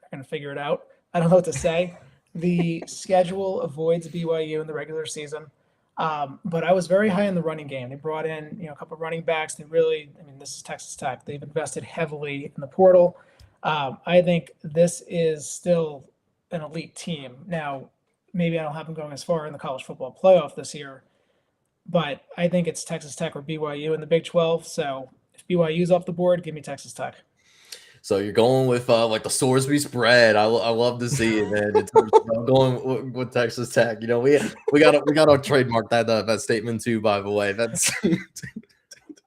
they're going to figure it out. I don't know what to say. The schedule avoids BYU in the regular season. But I was very high in the running game. They brought in, a couple of running backs. They really, this is Texas Tech. They've invested heavily in the portal. I think this is still an elite team. Now, maybe I don't have them going as far in the college football playoff this year, but I think it's Texas Tech or BYU in the Big 12. So if BYU's off the board, give me Texas Tech. So you're going with like the Sorsby spread. I love to see it, man. In terms of going with Texas Tech. We gotta trademark that statement too. By the way, that's.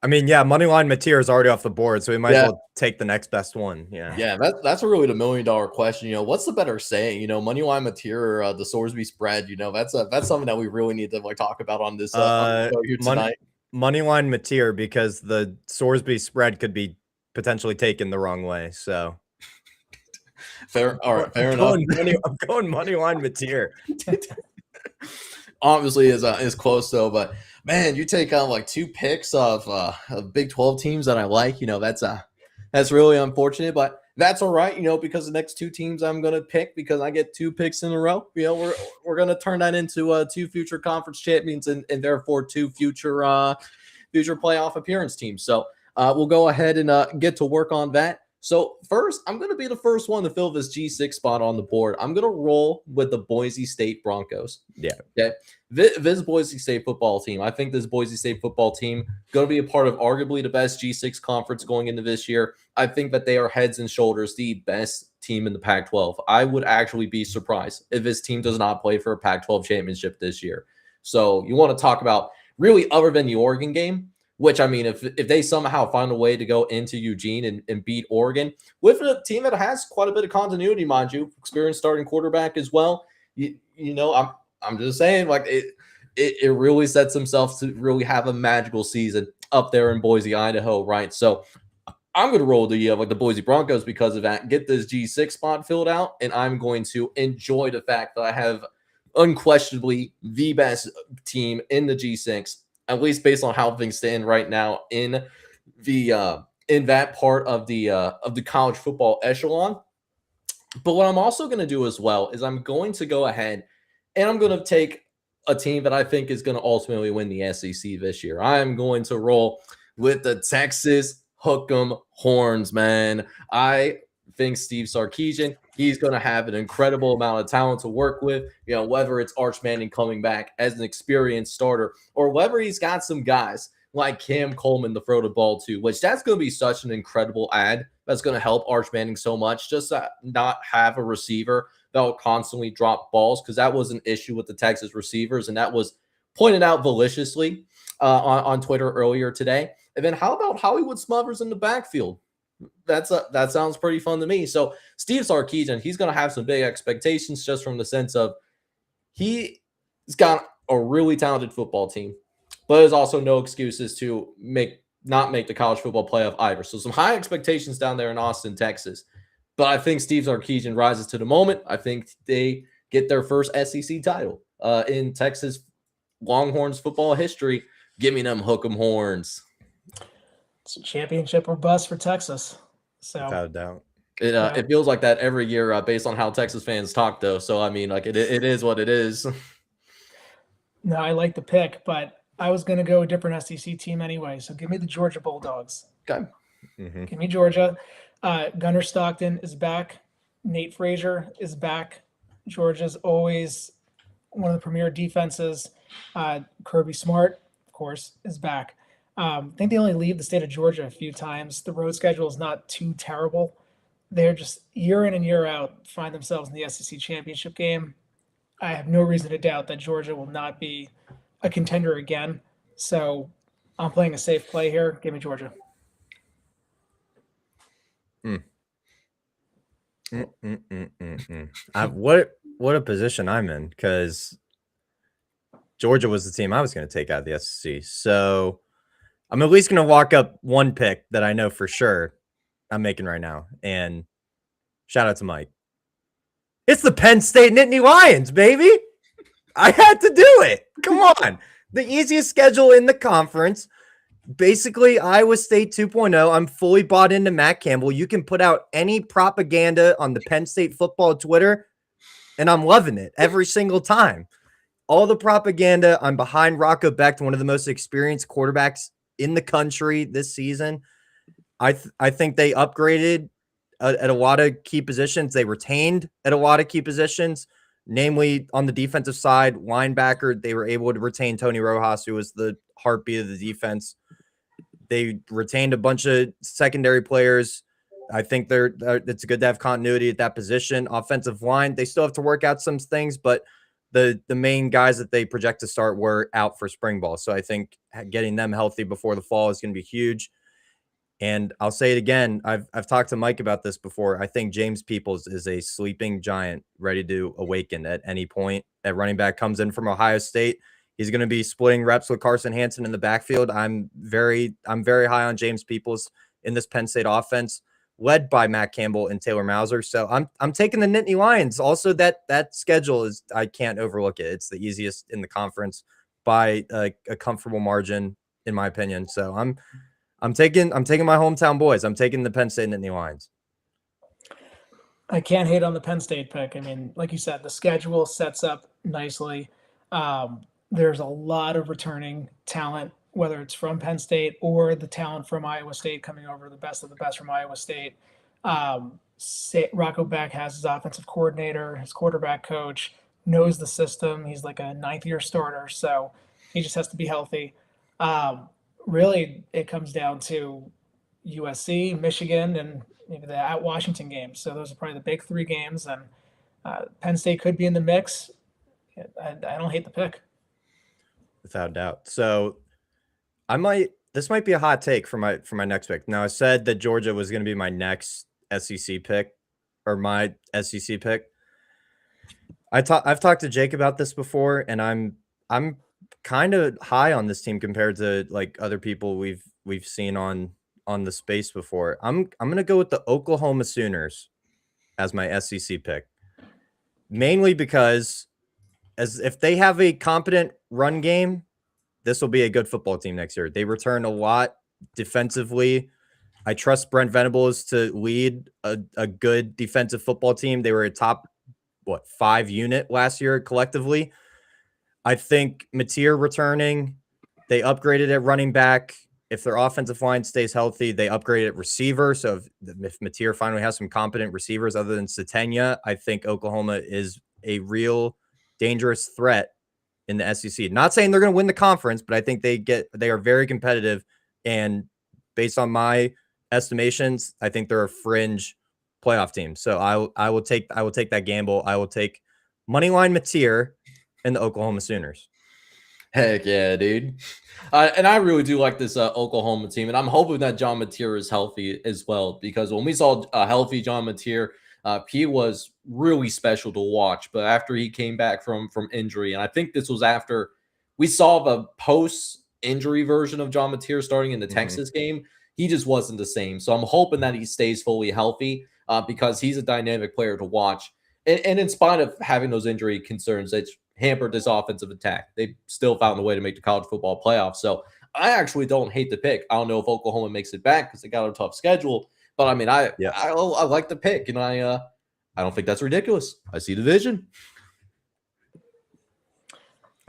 Moneyline Mateer is already off the board, so we might as well take the next best one. Yeah. That's really the $1 million question. What's the better saying? Moneyline Mateer or the Sorsby spread. That's something that we really need to talk about on this show here tonight. Moneyline Mateer, because the Sorsby spread could be potentially taken the wrong way. So fair. All right, fair enough. I'm going Moneyline Mateer. Obviously is close though, but man, you take on like two picks of Big 12 teams that I like. That's really unfortunate, but that's all right. Because the next two teams I'm gonna pick, because I get two picks in a row. We're gonna turn that into two future conference champions and therefore two future playoff appearance teams. So we'll go ahead and get to work on that. So first, I'm going to be the first one to fill this G6 spot on the board. I'm going to roll with the Boise State Broncos. Yeah. Okay. This Boise State football team, I think this Boise State football team going to be a part of arguably the best G6 conference going into this year. I think that they are heads and shoulders the best team in the Pac-12. I would actually be surprised if this team does not play for a Pac-12 championship this year. So you want to talk about really other than the Oregon game, which, if they somehow find a way to go into Eugene and beat Oregon with a team that has quite a bit of continuity, mind you, experienced starting quarterback as well, I'm just saying, like, it really sets themselves to really have a magical season up there in Boise, Idaho, right? So I'm going to roll the Boise Broncos because of that, get this G6 spot filled out, and I'm going to enjoy the fact that I have unquestionably the best team in the G6, at least based on how things stand right now in that part of the college football echelon. But what I'm also going to do as well is I'm going to go ahead and I'm going to take a team that I think is going to ultimately win the SEC this year. I'm going to roll with the Texas Hook'em Horns, man. I think Steve Sarkisian, he's going to have an incredible amount of talent to work with, whether it's Arch Manning coming back as an experienced starter or whether he's got some guys like Cam Coleman to throw the ball to, which that's going to be such an incredible add. That's going to help Arch Manning so much, just to not have a receiver that will constantly drop balls, because that was an issue with the Texas receivers, and that was pointed out maliciously on Twitter earlier today. And then how about Hollywood Smothers in the backfield? That sounds pretty fun to me. So Steve Sarkisian, he's going to have some big expectations just from the sense of he's got a really talented football team, but there's also no excuses to not make the college football playoff either. So some high expectations down there in Austin, Texas. But I think Steve Sarkisian rises to the moment. I think they get their first SEC title in Texas Longhorns football history. Give me them hook 'em horns. It's a championship or bust for Texas. So Without a doubt. It feels like that every year based on how Texas fans talk, though. So, I mean, like it is what it is. No, I like the pick, but I was going to go a different SEC team anyway. So give me the Georgia Bulldogs. Okay. Mm-hmm. Give me Georgia. Gunnar Stockton is back. Nate Frazier is back. Georgia's always one of the premier defenses. Kirby Smart, of course, is back. I think they only leave the state of Georgia a few times. The road schedule is not too terrible. They're just year in and year out find themselves in the SEC championship game. I have no reason to doubt that Georgia will not be a contender again. So I'm playing a safe play here. Give me Georgia. What a position I'm in, because Georgia was the team I was going to take out of the SEC. So I'm at least going to walk up one pick that I know for sure I'm making right now. And shout out to Mike. It's the Penn State Nittany Lions, baby. I had to do it. Come on. The easiest schedule in the conference. Basically, Iowa State 2.0. I'm fully bought into Matt Campbell. You can put out any propaganda on the Penn State football Twitter, and I'm loving it every single time. All the propaganda. I'm behind Rocco Becht, one of the most experienced quarterbacks in the country this season. I think they upgraded at a lot of key positions. They retained at a lot of key positions, namely on the defensive side, linebacker. They were able to retain Tony Rojas, who was the heartbeat of the defense. They retained a bunch of secondary players. I think it's good to have continuity at that position. Offensive line, they still have to work out some things, but the main guys that they project to start were out for spring ball. So I think getting them healthy before the fall is going to be huge. And I'll say it again. I've talked to Mike about this before. I think James Peoples is a sleeping giant ready to awaken at any point. That running back comes in from Ohio State. He's going to be splitting reps with Carson Hansen in the backfield. I'm very high on James Peoples in this Penn State offense, led by Matt Campbell and Taylor Mauser. So I'm taking the Nittany Lions. Also, that schedule is, I can't overlook it. It's the easiest in the conference by a comfortable margin, in my opinion. So I'm taking my hometown boys. I'm taking the Penn State Nittany Lions. I can't hate on the Penn State pick. I mean, like you said, the schedule sets up nicely. There's a lot of returning talent, whether it's from Penn State or the talent from Iowa State coming over, the best of the best from Iowa State. Rocco Becht has his offensive coordinator, his quarterback coach, knows the system. He's like a ninth-year starter, so he just has to be healthy. Really, it comes down to USC, Michigan, and maybe the at Washington games. So those are probably the big three games, and Penn State could be in the mix. I don't hate the pick. Without a doubt. So this might be a hot take for my next pick. Now, I said that Georgia was going to be my next SEC pick, or my SEC pick. I've talked to Jake about this before, and I'm kind of high on this team compared to like other people we've seen on the space before. I'm going to go with the Oklahoma Sooners as my SEC pick, mainly because if they have a competent run game, this will be a good football team next year. They return a lot defensively. I trust Brent Venables to lead a good defensive football team. They were a top 5 unit last year collectively. I think Mateer returning, they upgraded at running back. If their offensive line stays healthy, they upgraded at receiver. So if Mateer finally has some competent receivers other than Satenya, I think Oklahoma is a real dangerous threat in the SEC. Not saying they're going to win the conference, but I think they are very competitive. And based on my estimations, I think they're a fringe playoff team. So I will take that gamble. I will take moneyline Mateer and the Oklahoma Sooners. Heck yeah, dude. And I really do like this Oklahoma team, and I'm hoping that John Mateer is healthy as well, because when we saw a healthy John Mateer, he was really special to watch. But after he came back from injury, and I think this was after we saw the post-injury version of John Mateer starting in the Texas game, he just wasn't the same. So I'm hoping that he stays fully healthy because he's a dynamic player to watch. And in spite of having those injury concerns, it's hampered this offensive attack. They still found a way to make the college football playoffs. So I actually don't hate the pick. I don't know if Oklahoma makes it back because they got a tough schedule, but I mean, I like the pick, and I don't think that's ridiculous. I see the vision.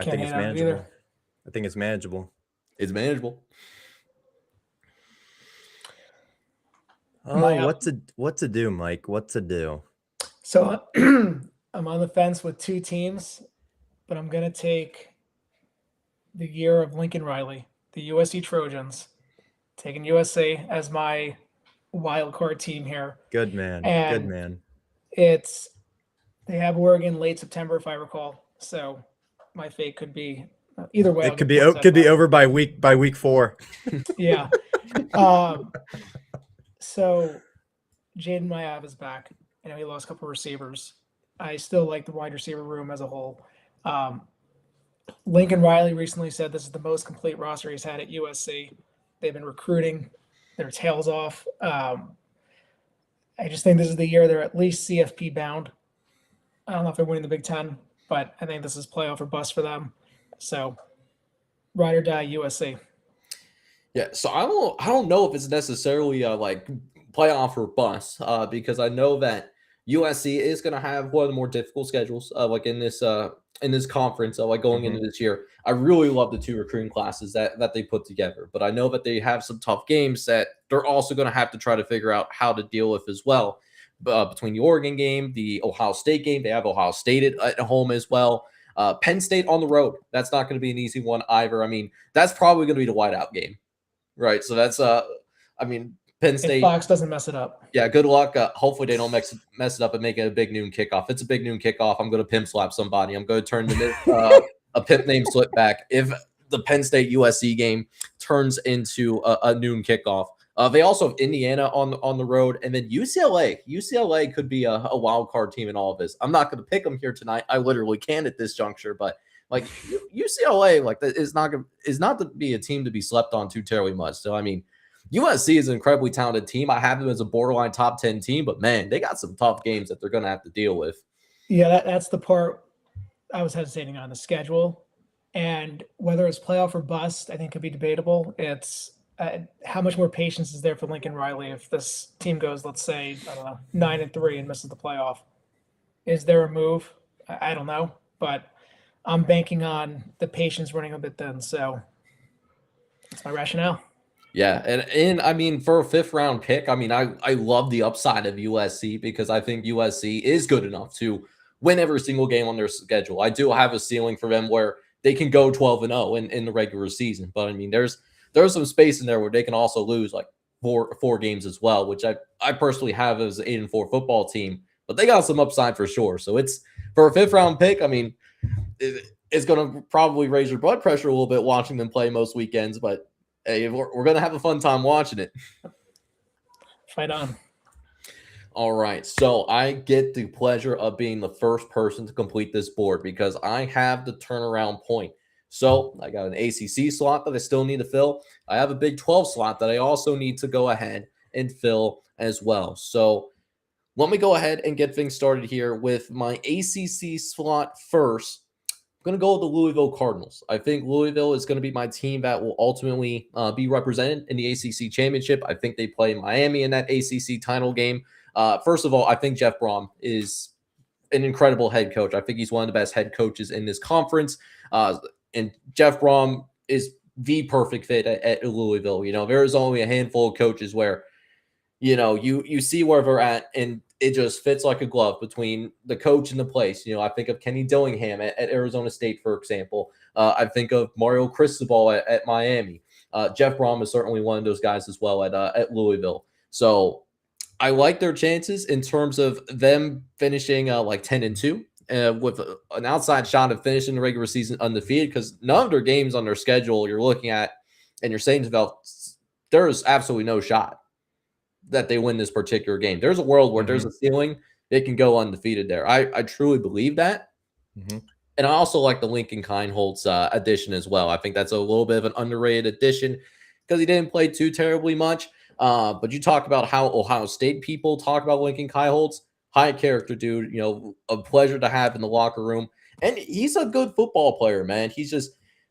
I think it's manageable. I think it's manageable. It's manageable. Oh, what to do, Mike? What to do? So I'm on the fence with two teams, but I'm going to take the year of Lincoln Riley, the USC Trojans, taking USA as my wild card team here. Good man. And good man. They have Oregon late September, if I recall. So my fate could be either way. It could be over by week 4. Yeah. So Jaden Mayav is back. I know he lost a couple of receivers. I still like the wide receiver room as a whole. Lincoln Riley recently said this is the most complete roster he's had at USC. They've been recruiting their tails off. I just think this is the year they're at least CFP bound. I don't know if they're winning the Big Ten, but I think this is playoff or bust for them. So ride or die USC. Yeah, so I don't know if it's necessarily like playoff or bust because I know that USC is going to have one of the more difficult schedules like in this conference like going into this year. I really love the 2 recruiting classes that they put together, but I know that they have some tough games that they're also going to have to try to figure out how to deal with as well. Between the Oregon game, the Ohio State game, they have Ohio State at home as well. Penn State on the road, that's not going to be an easy one either. I mean, that's probably going to be the whiteout game, right? So that's Penn State. If Fox doesn't mess it up. Yeah, good luck. Hopefully they don't mess it up and make it a big noon kickoff. If it's a big noon kickoff, I'm going to pimp slap somebody. I'm going to turn a pimp name slip back if the Penn State USC game turns into a noon kickoff. They also have Indiana on the road, and then UCLA. UCLA could be a wild card team in all of this. I'm not going to pick them here tonight. I literally can at this juncture, but like UCLA, like that is not to be a team to be slept on too terribly much. So I mean, USC is an incredibly talented team. I have them as a borderline top 10 team, but man, they got some tough games that they're going to have to deal with. Yeah, that's the part I was hesitating on, the schedule. And whether it's playoff or bust, I think could be debatable. It's how much more patience is there for Lincoln Riley if this team goes, let's say, I don't know, 9-3 and misses the playoff? Is there a move? I don't know, but I'm banking on the patience running a bit thin. So that's my rationale. Yeah, and I mean, for a 5th round pick, I mean, I love the upside of USC because I think USC is good enough to win every single game on their schedule. I do have a ceiling for them where they can go 12-0 in the regular season, but I mean, there's some space in there where they can also lose like four games as well, which I personally have as an 8-4 football team, but they got some upside for sure. So it's for a 5th round pick. I mean, it's going to probably raise your blood pressure a little bit watching them play most weekends, but hey, we're going to have a fun time watching it. Fight on. All right. So I get the pleasure of being the first person to complete this board because I have the turnaround point. So I got an ACC slot that I still need to fill. I have a Big 12 slot that I also need to go ahead and fill as well. So let me go ahead and get things started here with my ACC slot first. I'm going to go with the Louisville Cardinals. I think Louisville is going to be my team that will ultimately be represented in the ACC championship. I think they play Miami in that ACC title game. First of all, I think Jeff Brom is an incredible head coach. I think he's one of the best head coaches in this conference. And Jeff Brom is the perfect fit at Louisville. You know, there's only a handful of coaches where, you know, you see where they're at and it just fits like a glove between the coach and the place. You know, I think of Kenny Dillingham at Arizona State, for example. I think of Mario Cristobal at Miami. Jeff Brom is certainly one of those guys as well at Louisville. So I like their chances in terms of them finishing like 10-2 with an outside shot of finishing the regular season undefeated, because none of their games on their schedule you're looking at and you're saying to yourself, there's absolutely no shot that they win this particular game. There's a world where there's a ceiling, they can go undefeated there. I truly believe that. And I also like the Lincoln Kindholtz addition as well. I think that's a little bit of an underrated addition because he didn't play too terribly much. But you talk about how Ohio State people talk about Lincoln Kindholtz. High character dude, a pleasure to have in the locker room. And he's a good football player, man. He's just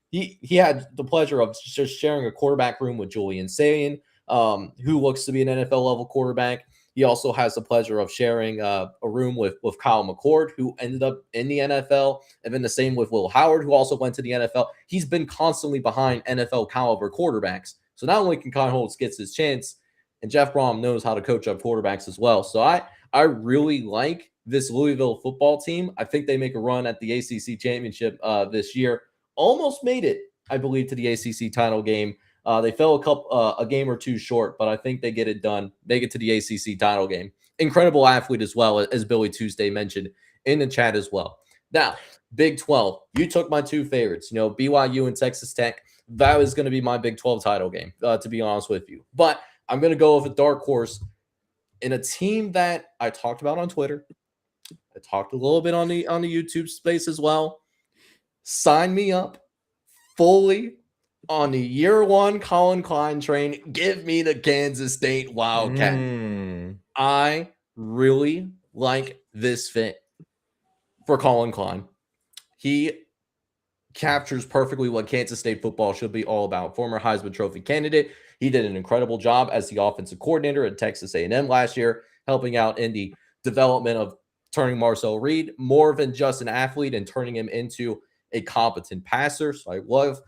he had the pleasure of just sharing a quarterback room with Julian Sayin, who looks to be an NFL level quarterback. He also has the pleasure of sharing a room with Kyle McCord, who ended up in the NFL, and then the same with Will Howard, who also went to the NFL. He's been constantly behind NFL caliber quarterbacks. So not only can Kindholtz gets his chance, and Jeff Brom knows how to coach up quarterbacks as well. So I really like this Louisville football team. I think they make a run at the ACC championship this year. Almost made it, I believe, to the ACC title game. They fell a game or two short, but I think they get it done. They get to the ACC title game. Incredible athlete as well, as Billy Tuesday mentioned in the chat as well. Now, Big 12. You took my two favorites, BYU and Texas Tech. That was going to be my Big 12 title game, to be honest with you. But I'm going to go with a dark horse in a team that I talked about on Twitter. I talked a little bit on the YouTube space as well. Sign me up fully on the year one Colin Klein train. Give me the Kansas State Wildcat. I really like this fit for Colin Klein. He captures perfectly what Kansas State football should be all about. Former Heisman Trophy candidate. He did an incredible job as the offensive coordinator at Texas A&M last year, helping out in the development of turning Marcel Reed more than just an athlete and turning him into a competent passer. So I love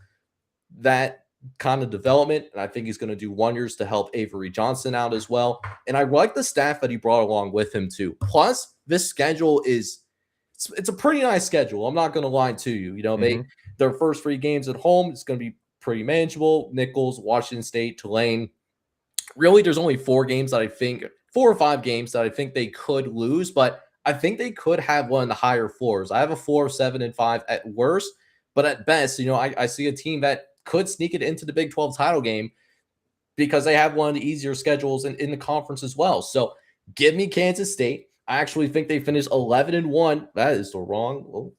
that kind of development, and I think he's going to do wonders to help Avery Johnson out as well. And I like the staff that he brought along with him too. Plus, this schedule it's a pretty nice schedule. I'm not going to lie to you. Their first 3 games at home, it's going to be pretty manageable. Nichols, Washington State, Tulane. Really, there's only 4 or 5 games that I think they could lose, but I think they could have one of the higher floors. I have a floor of 7-5 at worst, but at best, I see a team that could sneak it into the Big 12 title game because they have one of the easier schedules in the conference as well. So give me Kansas State. I actually think they finished 11-1. That is the wrong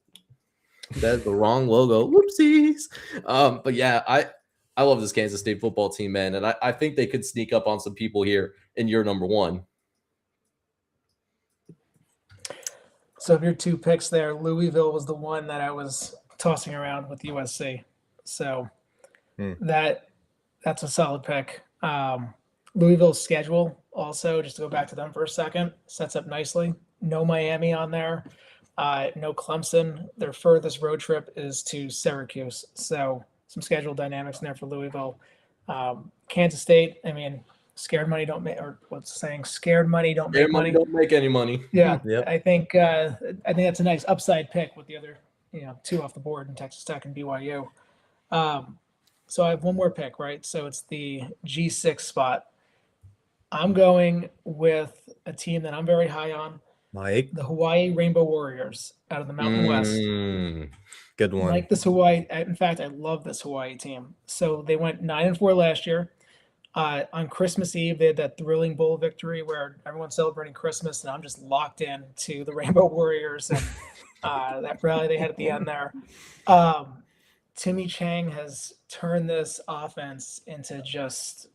logo. Whoopsies. But yeah, I love this Kansas State football team, man. And I think they could sneak up on some people here in year number 1. So of your 2 picks there, Louisville was the one that I was tossing around with USC. So that's a solid pick. Louisville's schedule also, just to go back to them for a second, sets up nicely. No Miami on there. No Clemson. Their furthest road trip is to Syracuse. So some schedule dynamics in there for Louisville. Kansas State, scared money don't make, or what's the saying? Scared money don't make money. Don't make any money. Yeah. Yep. I think that's a nice upside pick with the other, 2 off the board in Texas Tech and BYU. So I have one more pick, right? So it's the G6 spot. I'm going with a team that I'm very high on. Mike? The Hawaii Rainbow Warriors out of the Mountain West. Good one. I like this Hawaii. In fact, I love this Hawaii team. So they went 9-4 last year. On Christmas Eve, they had that thrilling bowl victory where everyone's celebrating Christmas, and I'm just locked in to the Rainbow Warriors and that rally they had at the end there. Timmy Chang has turned this offense into just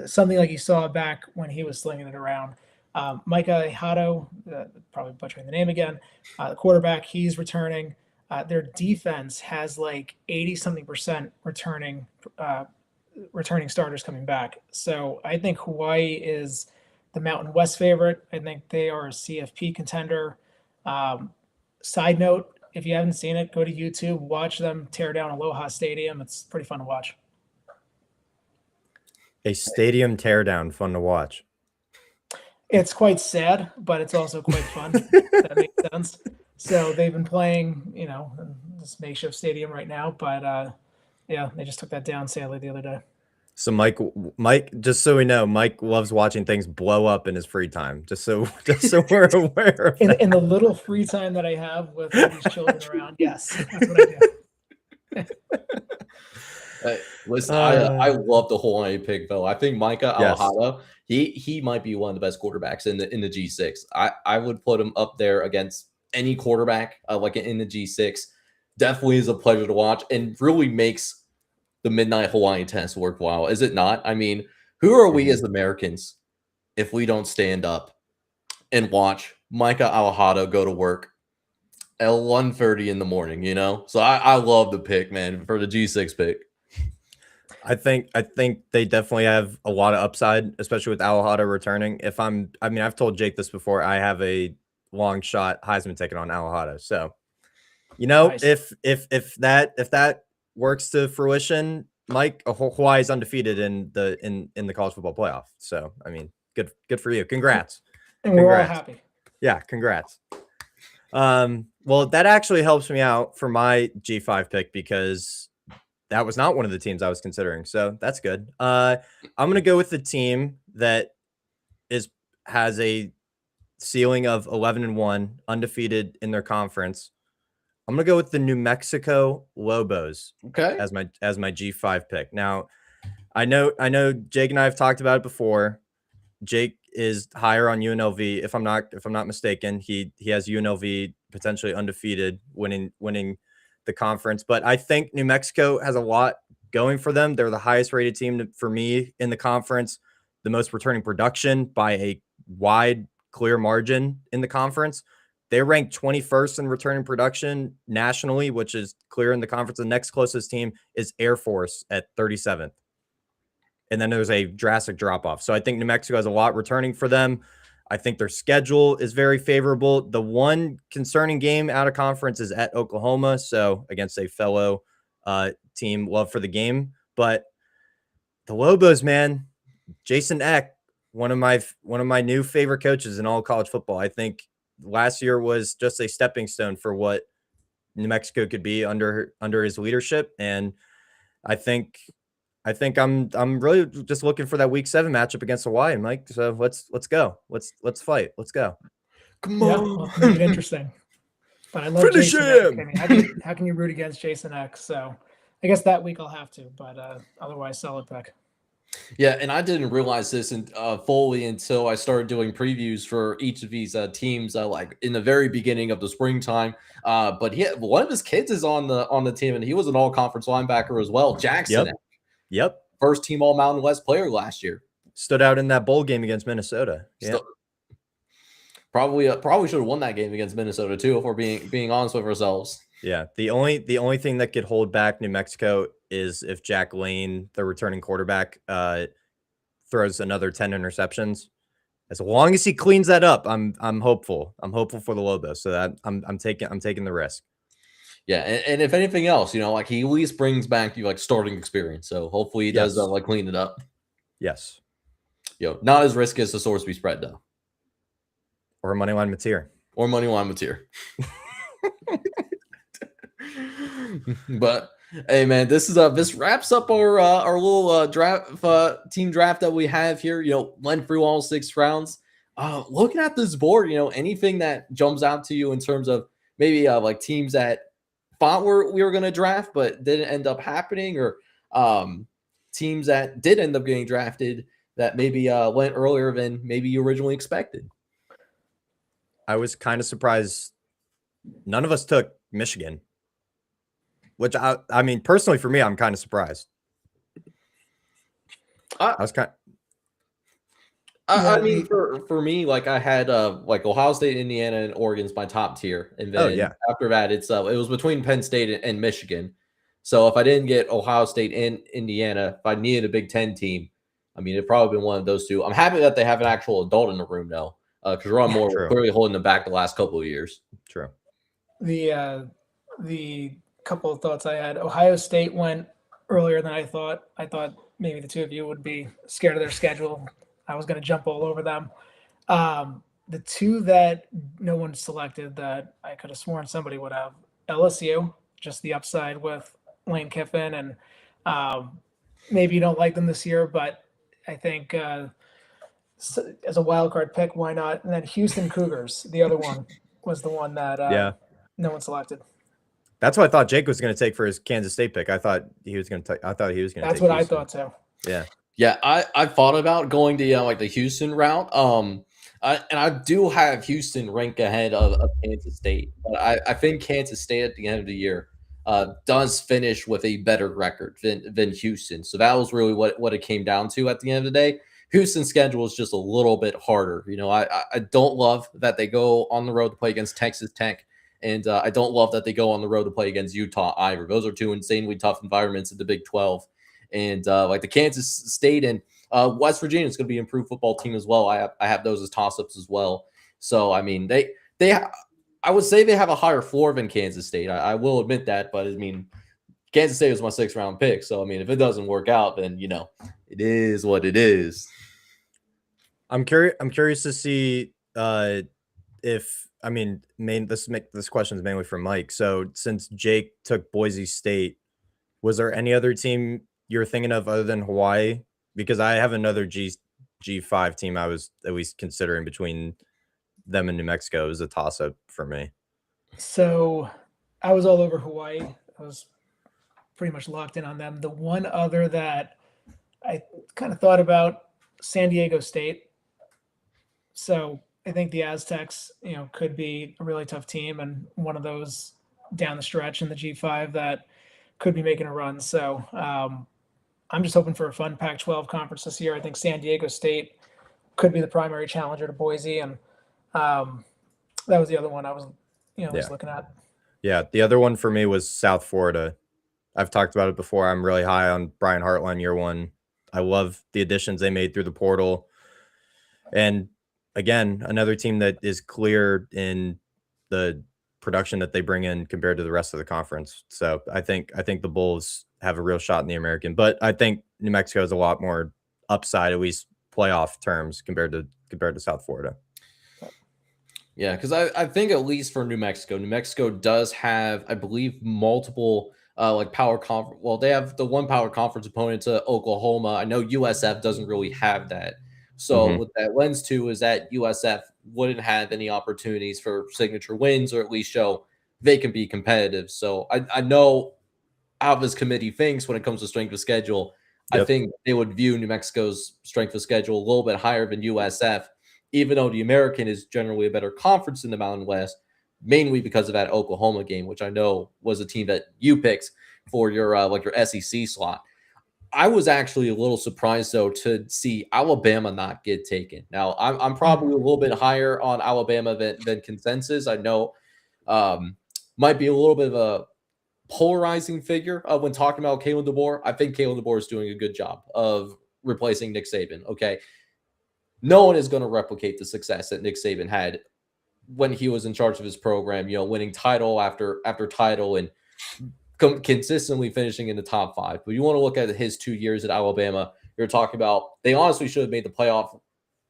something like you saw back when he was slinging it around. Micah Hato, probably butchering the name again, the quarterback, he's returning. Their defense has like 80-something% returning starters coming back. So I think Hawaii is the Mountain West favorite. I think they are a CFP contender. Side note, if you haven't seen it, go to YouTube, watch them tear down Aloha Stadium. It's pretty fun to watch. A stadium teardown, fun to watch. It's quite sad, but it's also quite fun. That makes sense. So they've been playing, in this makeshift stadium right now, but yeah, they just took that down sadly the other day. So Mike, just so we know, Mike loves watching things blow up in his free time. Just so we're aware of In the little free time that I have with all these children around, yes, that's what I do. Listen, I love the Hawaii pick though. I think Micah Yes. Alahada, he might be one of the best quarterbacks in the G6. I would put him up there against any quarterback like in the G6. Definitely is a pleasure to watch and really makes the Midnight Hawaii test worthwhile, is it not? I mean, who are we as Americans if we don't stand up and watch Micah Alahada go to work at 1:30 in the morning, you know? So I love the pick, man, for the G6 pick. I think they definitely have a lot of upside, especially with Alahada returning. I've told Jake this before. I have a long shot Heisman ticket on Alahada. So, Nice. if that works to fruition, Mike, Hawaii is undefeated in the college football playoff. So, I mean, good for you. Congrats. And we're all happy. Yeah, congrats. Well, that actually helps me out for my G5 pick because that was not one of the teams I was considering. So that's good. I'm going to go with the team that has a ceiling of 11-1, undefeated in their conference. I'm going to go with the New Mexico Lobos. Okay. As my G5 pick. Now, I know Jake and I have talked about it before. Jake is higher on UNLV. If I'm not mistaken, he has UNLV potentially undefeated, winning the conference. But I think New Mexico has a lot going for them. They're the highest rated team for me in the conference, the most returning production by a wide, clear margin in the conference. They're ranked 21st in returning production nationally, which is clear in the conference. The next closest team is Air Force at 37th. And then there's a drastic drop-off. So I think New Mexico has a lot returning for them. I think their schedule is very favorable. The one concerning game out of conference is at Oklahoma, so against a fellow team. Love for the game. But the Lobos, man, Jason Eck, one of my new favorite coaches in all of college football. I think last year was just a stepping stone for what New Mexico could be under his leadership. And I think I'm really just looking for that week 7 matchup against Hawaii, Mike. So let's go. Let's fight. Let's go. Come Yeah, on. well, make it interesting. But I love Finish Jason him! Eck. I mean, how can you root against Jason Eck? So I guess that week I'll have to, but otherwise, solid pick. Yeah, and I didn't realize this fully until I started doing previews for each of these teams, like in the very beginning of the springtime. But one of his kids is on the team, and he was an all-conference linebacker as well. Jackson, Yep. First team All Mountain West player last year. Stood out in that bowl game against Minnesota. Yeah. Probably should have won that game against Minnesota too, if we're being honest with ourselves. Yeah. The only thing that could hold back New Mexico is if Jack Lane, the returning quarterback, throws another 10 interceptions. As long as he cleans that up, I'm hopeful. I'm hopeful for the Lobos. So that I'm taking the risk. Yeah, and if anything else, like he at least brings back starting experience. So hopefully he does clean it up. Yes. Not as risky as the Sourceby spread though. Or Moneyline Mateer. But hey, man, this wraps up our little draft team draft that we have here. Went through all 6 rounds. Looking at this board, anything that jumps out to you in terms of maybe like teams that thought we were going to draft but didn't end up happening, or teams that did end up getting drafted that maybe went earlier than maybe you originally expected? I was kind of surprised none of us took Michigan, which I mean, personally for me, I'm kind of surprised. I was kind of, I mean, for me, like I had like Ohio State, Indiana, and Oregon's my top tier, and then after that, it was between Penn State and Michigan. So if I didn't get Ohio State and Indiana, if I needed a Big Ten team, I mean, it'd probably been one of those two. I'm happy that they have an actual adult in the room though, because Ron Moore was clearly holding them back the last couple of years. True. The couple of thoughts I had: Ohio State went earlier than I thought. I thought maybe the two of you would be scared of their schedule. I was going to jump all over them. The two that no one selected that I could have sworn somebody would have: LSU, just the upside with Lane Kiffin, and maybe you don't like them this year, but I think as a wild card pick, why not? And then Houston Cougars, the other one, was the one that Yeah. no one selected. That's what I thought Jake was going to take for his Kansas State pick. I thought he was going to take That's what Houston. I thought too. Yeah. Yeah, I thought about going the like the Houston route. And I do have Houston rank ahead of Kansas State, but I think Kansas State at the end of the year does finish with a better record than Houston. So that was really what it came down to at the end of the day. Houston's schedule is just a little bit harder. You know, I don't love that they go on the road to play against Texas Tech, and I don't love that they go on the road to play against Utah either. Those are two insanely tough environments in the Big 12. And like the Kansas State and West Virginia is going to be an improved football team as well. I have those as toss-ups as well. So I mean, I would say they have a higher floor than Kansas State. I will admit that, but I mean, Kansas State was my 6th round pick. So I mean, if it doesn't work out, then you know, it is what it is. I'm curious to see if this question is mainly for Mike. So since Jake took Boise State, was there any other team you're thinking of other than Hawaii? Because I have another G5 team I was at least considering between them and New Mexico as a toss-up for me. So I was all over Hawaii. I was pretty much locked in on them. The one other that I kind of thought about, San Diego State. So I think the Aztecs, could be a really tough team and one of those down the stretch in the G5 that could be making a run. So I'm just hoping for a fun Pac-12 conference this year. I think San Diego State could be the primary challenger to Boise, and that was the other one I was, was looking at. Yeah, the other one for me was South Florida. I've talked about it before. I'm really high on Brian Hartline year one. I love the additions they made through the portal. And again, another team that is clear in the production that they bring in compared to the rest of the conference. So I think the Bulls have a real shot in the American, but I think New Mexico has a lot more upside, at least playoff terms, compared to South Florida. Yeah, because I think at least for New Mexico does have, I believe, multiple like power conference. Well, they have the one power conference opponent to Oklahoma. I know USF doesn't really have that. So what that lends to is that USF wouldn't have any opportunities for signature wins, or at least show they can be competitive. So I know how this committee thinks when it comes to strength of schedule. Yep. I think they would view New Mexico's strength of schedule a little bit higher than USF, even though the American is generally a better conference in the Mountain West, mainly because of that Oklahoma game, which I know was a team that you picked for your your SEC slot. I was actually a little surprised, though, to see Alabama not get taken. Now, I'm probably a little bit higher on Alabama than consensus. I know might be a little bit of a polarizing figure when talking about Kalen DeBoer. I think Kalen DeBoer is doing a good job of replacing Nick Saban, okay? No one is going to replicate the success that Nick Saban had when he was in charge of his program, winning title after title and consistently finishing in the top 5. But you want to look at his 2 years at Alabama, you're talking about they honestly should have made the playoff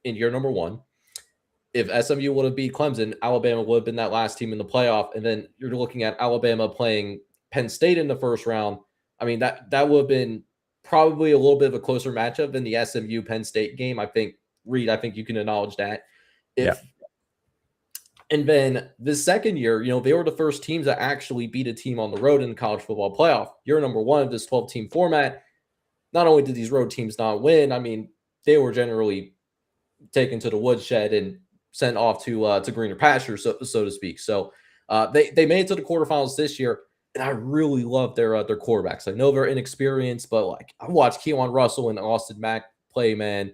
in year number 1. If SMU would have beat Clemson, Alabama would have been that last team in the playoff. And then you're looking at Alabama playing Penn State in the first round. I mean, that would have been probably a little bit of a closer matchup than the SMU Penn State game. I think, Reed, you can acknowledge that. And then the second year, they were the first teams that actually beat a team on the road in the college football playoff. Year number 1 of this 12-team format. Not only did these road teams not win, I mean, they were generally taken to the woodshed and sent off to greener pastures, so to speak. So they made it to the quarterfinals this year, and I really love their quarterbacks. I know they're inexperienced, but I watched Keon Russell and Austin Mack play, man.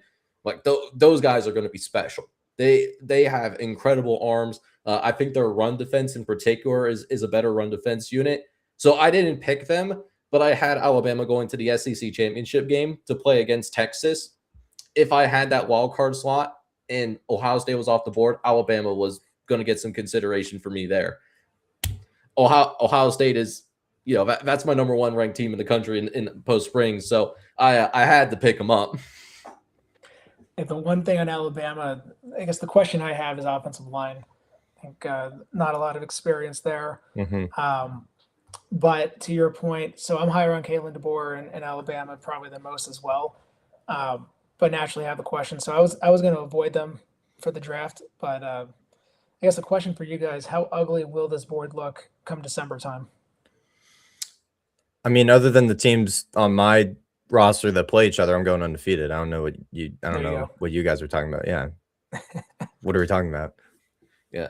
Those guys are going to be special. They have incredible arms. I think their run defense in particular is a better run defense unit. So I didn't pick them, but I had Alabama going to the SEC championship game to play against Texas. If I had that wild card slot and Ohio State was off the board, Alabama was going to get some consideration for me there. Ohio State is, that's my number 1 ranked team in the country in post spring. So I had to pick them up. And the one thing on Alabama, I guess the question I have is offensive line. I think not a lot of experience there. But to your point, so I'm higher on Caitlin DeBoer and Alabama probably than most as well. But naturally have a question. So I was going to avoid them for the draft. But I guess a question for you guys: how ugly will this board look come December time? I mean, other than the teams on my roster that play each other, I'm going undefeated. I don't know what you guys are talking about. Yeah. What are we talking about? Yeah.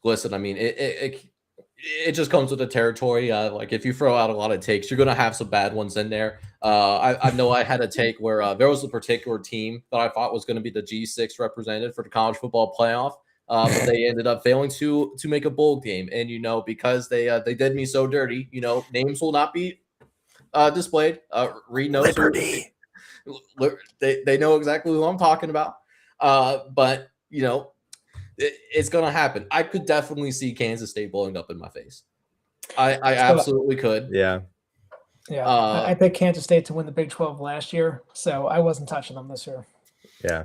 Listen, I mean, it just comes with the territory. Like if you throw out a lot of takes, you're gonna have some bad ones in there. I know I had a take where there was a particular team that I thought was going to be the G6 representative for the college football playoff, but they ended up failing to make a bowl game. And because they did me so dirty, names will not be displayed. Reed knows Liberty. They know exactly who I'm talking about. But it's going to happen. I could definitely see Kansas State blowing up in my face. I absolutely could. Yeah. Yeah. I picked Kansas State to win the Big 12 last year, so I wasn't touching them this year. Yeah.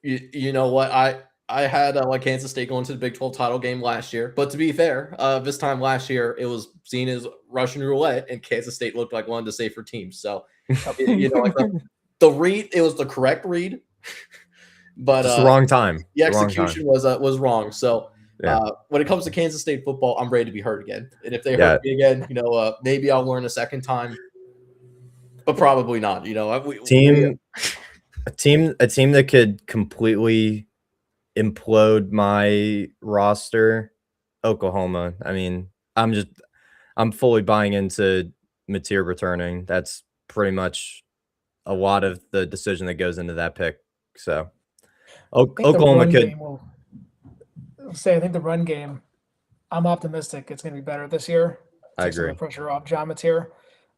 You know what? I had like Kansas State going to the Big 12 title game last year. But to be fair, this time last year, it was seen as Russian roulette, and Kansas State looked like one of the safer teams. So, like the read, it was the correct read. But just the wrong time. The execution was wrong. So yeah. When it comes to Kansas State football, I'm ready to be hurt again. And if they hurt me again, maybe I'll learn a second time, but probably not. A team that could completely implode my roster, Oklahoma. I mean, I'm fully buying into Mateer returning. That's pretty much a lot of the decision that goes into that pick. So Oklahoma could I think the run game, I'm optimistic it's going to be better this year. I agree. The pressure off John Mateer.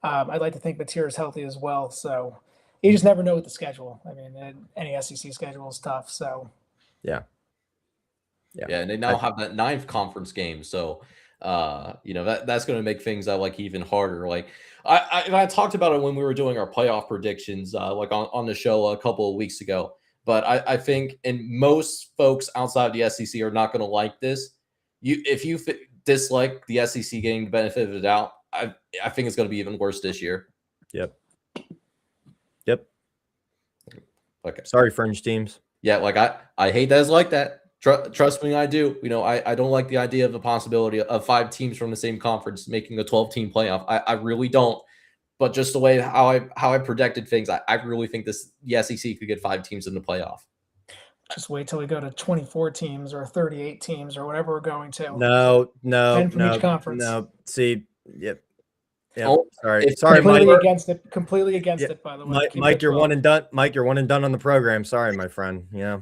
I'd like to think Mateer is healthy as well. So you just never know with the schedule. I mean, any SEC schedule is tough. So yeah, and they now have that 9th conference game. So that's going to make things like even harder. Like I talked about it when we were doing our playoff predictions, like on the show a couple of weeks ago. But I think, and most folks outside of the SEC are not going to like this. If you dislike the SEC getting the benefit of the doubt, I think it's going to be even worse this year. Yep. Okay. Sorry, fringe teams. Yeah, like I hate that it's like that. Trust me, I do. I don't like the idea of the possibility of 5 teams from the same conference making a 12-team playoff. I really don't. But just the way how I predicted things, I really think the SEC could get 5 teams in the playoff. Just wait till we go to 24 teams or 38 teams or whatever we're going to. No. 10 from each conference. No. See, yep. Sorry, Mike. Completely against it, by the way. Mike, you're one and done. Mike, you're one and done on the program. Sorry, my friend. Yeah.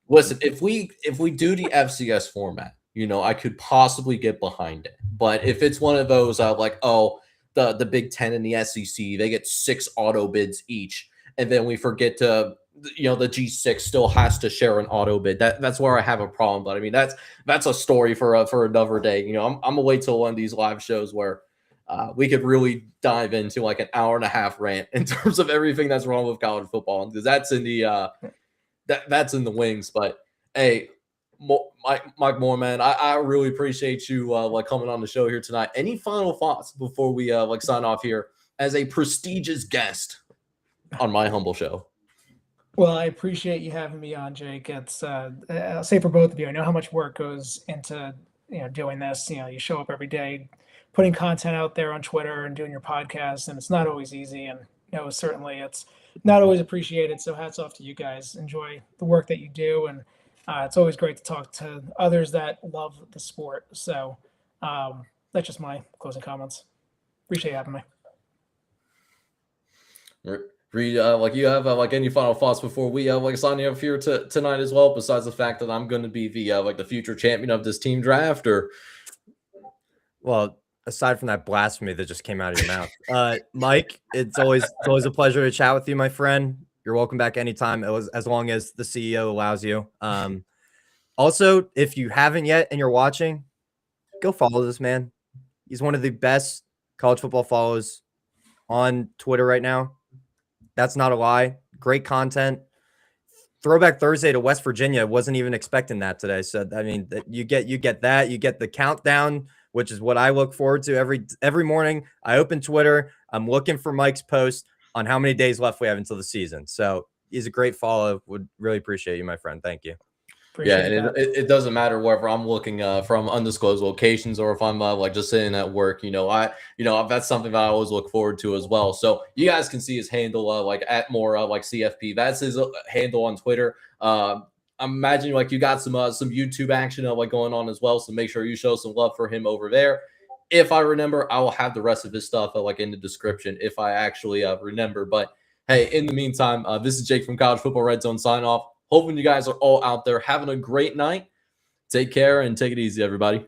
Listen, if we do the FCS format, I could possibly get behind it. But if it's one of those the Big Ten and the SEC, they get 6 auto bids each, and then we forget to, the G6 still has to share an auto bid. That's where I have a problem. But I mean, that's a story for another day. I'm gonna wait till one of these live shows where we could really dive into like an hour and a half rant in terms of everything that's wrong with college football, because that's in the that's in the wings. But hey, Mike Moore, man, I really appreciate you coming on the show here tonight. Any final thoughts before we sign off here as a prestigious guest on my humble show? Well, I appreciate you having me on, Jake. It's I'll say for both of you, I know how much work goes into doing this. You show up every day, putting content out there on Twitter and doing your podcast, and it's not always easy. And certainly it's not always appreciated. So hats off to you guys. Enjoy the work that you do, and it's always great to talk to others that love the sport. So that's just my closing comments. Appreciate you having me. Reed, you have any final thoughts before we sign you up here tonight as well? Besides the fact that I'm going to be the future champion of this team draft, or well, aside from that blasphemy that just came out of your mouth, Mike, it's always a pleasure to chat with you, my friend. You're welcome back anytime, as long as the CEO allows you. Also, if you haven't yet and you're watching, go follow this man. He's one of the best college football follows on Twitter right now. That's not a lie. Great content. Throwback Thursday to West Virginia. Wasn't even expecting that today. So I mean, you get that. You get the countdown which is what I look forward to every morning. I open Twitter. I'm looking for Mike's post on how many days left we have until the season. So he's a great follow. Would really appreciate you, my friend. Thank you. Appreciate Yeah, and it doesn't matter wherever I'm looking from undisclosed locations, or if I'm like just sitting at work. That's something that I always look forward to as well. So you guys can see his handle like at more like CFP. That's his handle on Twitter. I'm imagining like you got some YouTube action like going on as well. So make sure you show some love for him over there. If I remember, I will have the rest of his stuff like in the description if I actually remember. But hey, in the meantime, this is Jake from College Football Red Zone sign off. Hoping you guys are all out there having a great night. Take care and take it easy, everybody.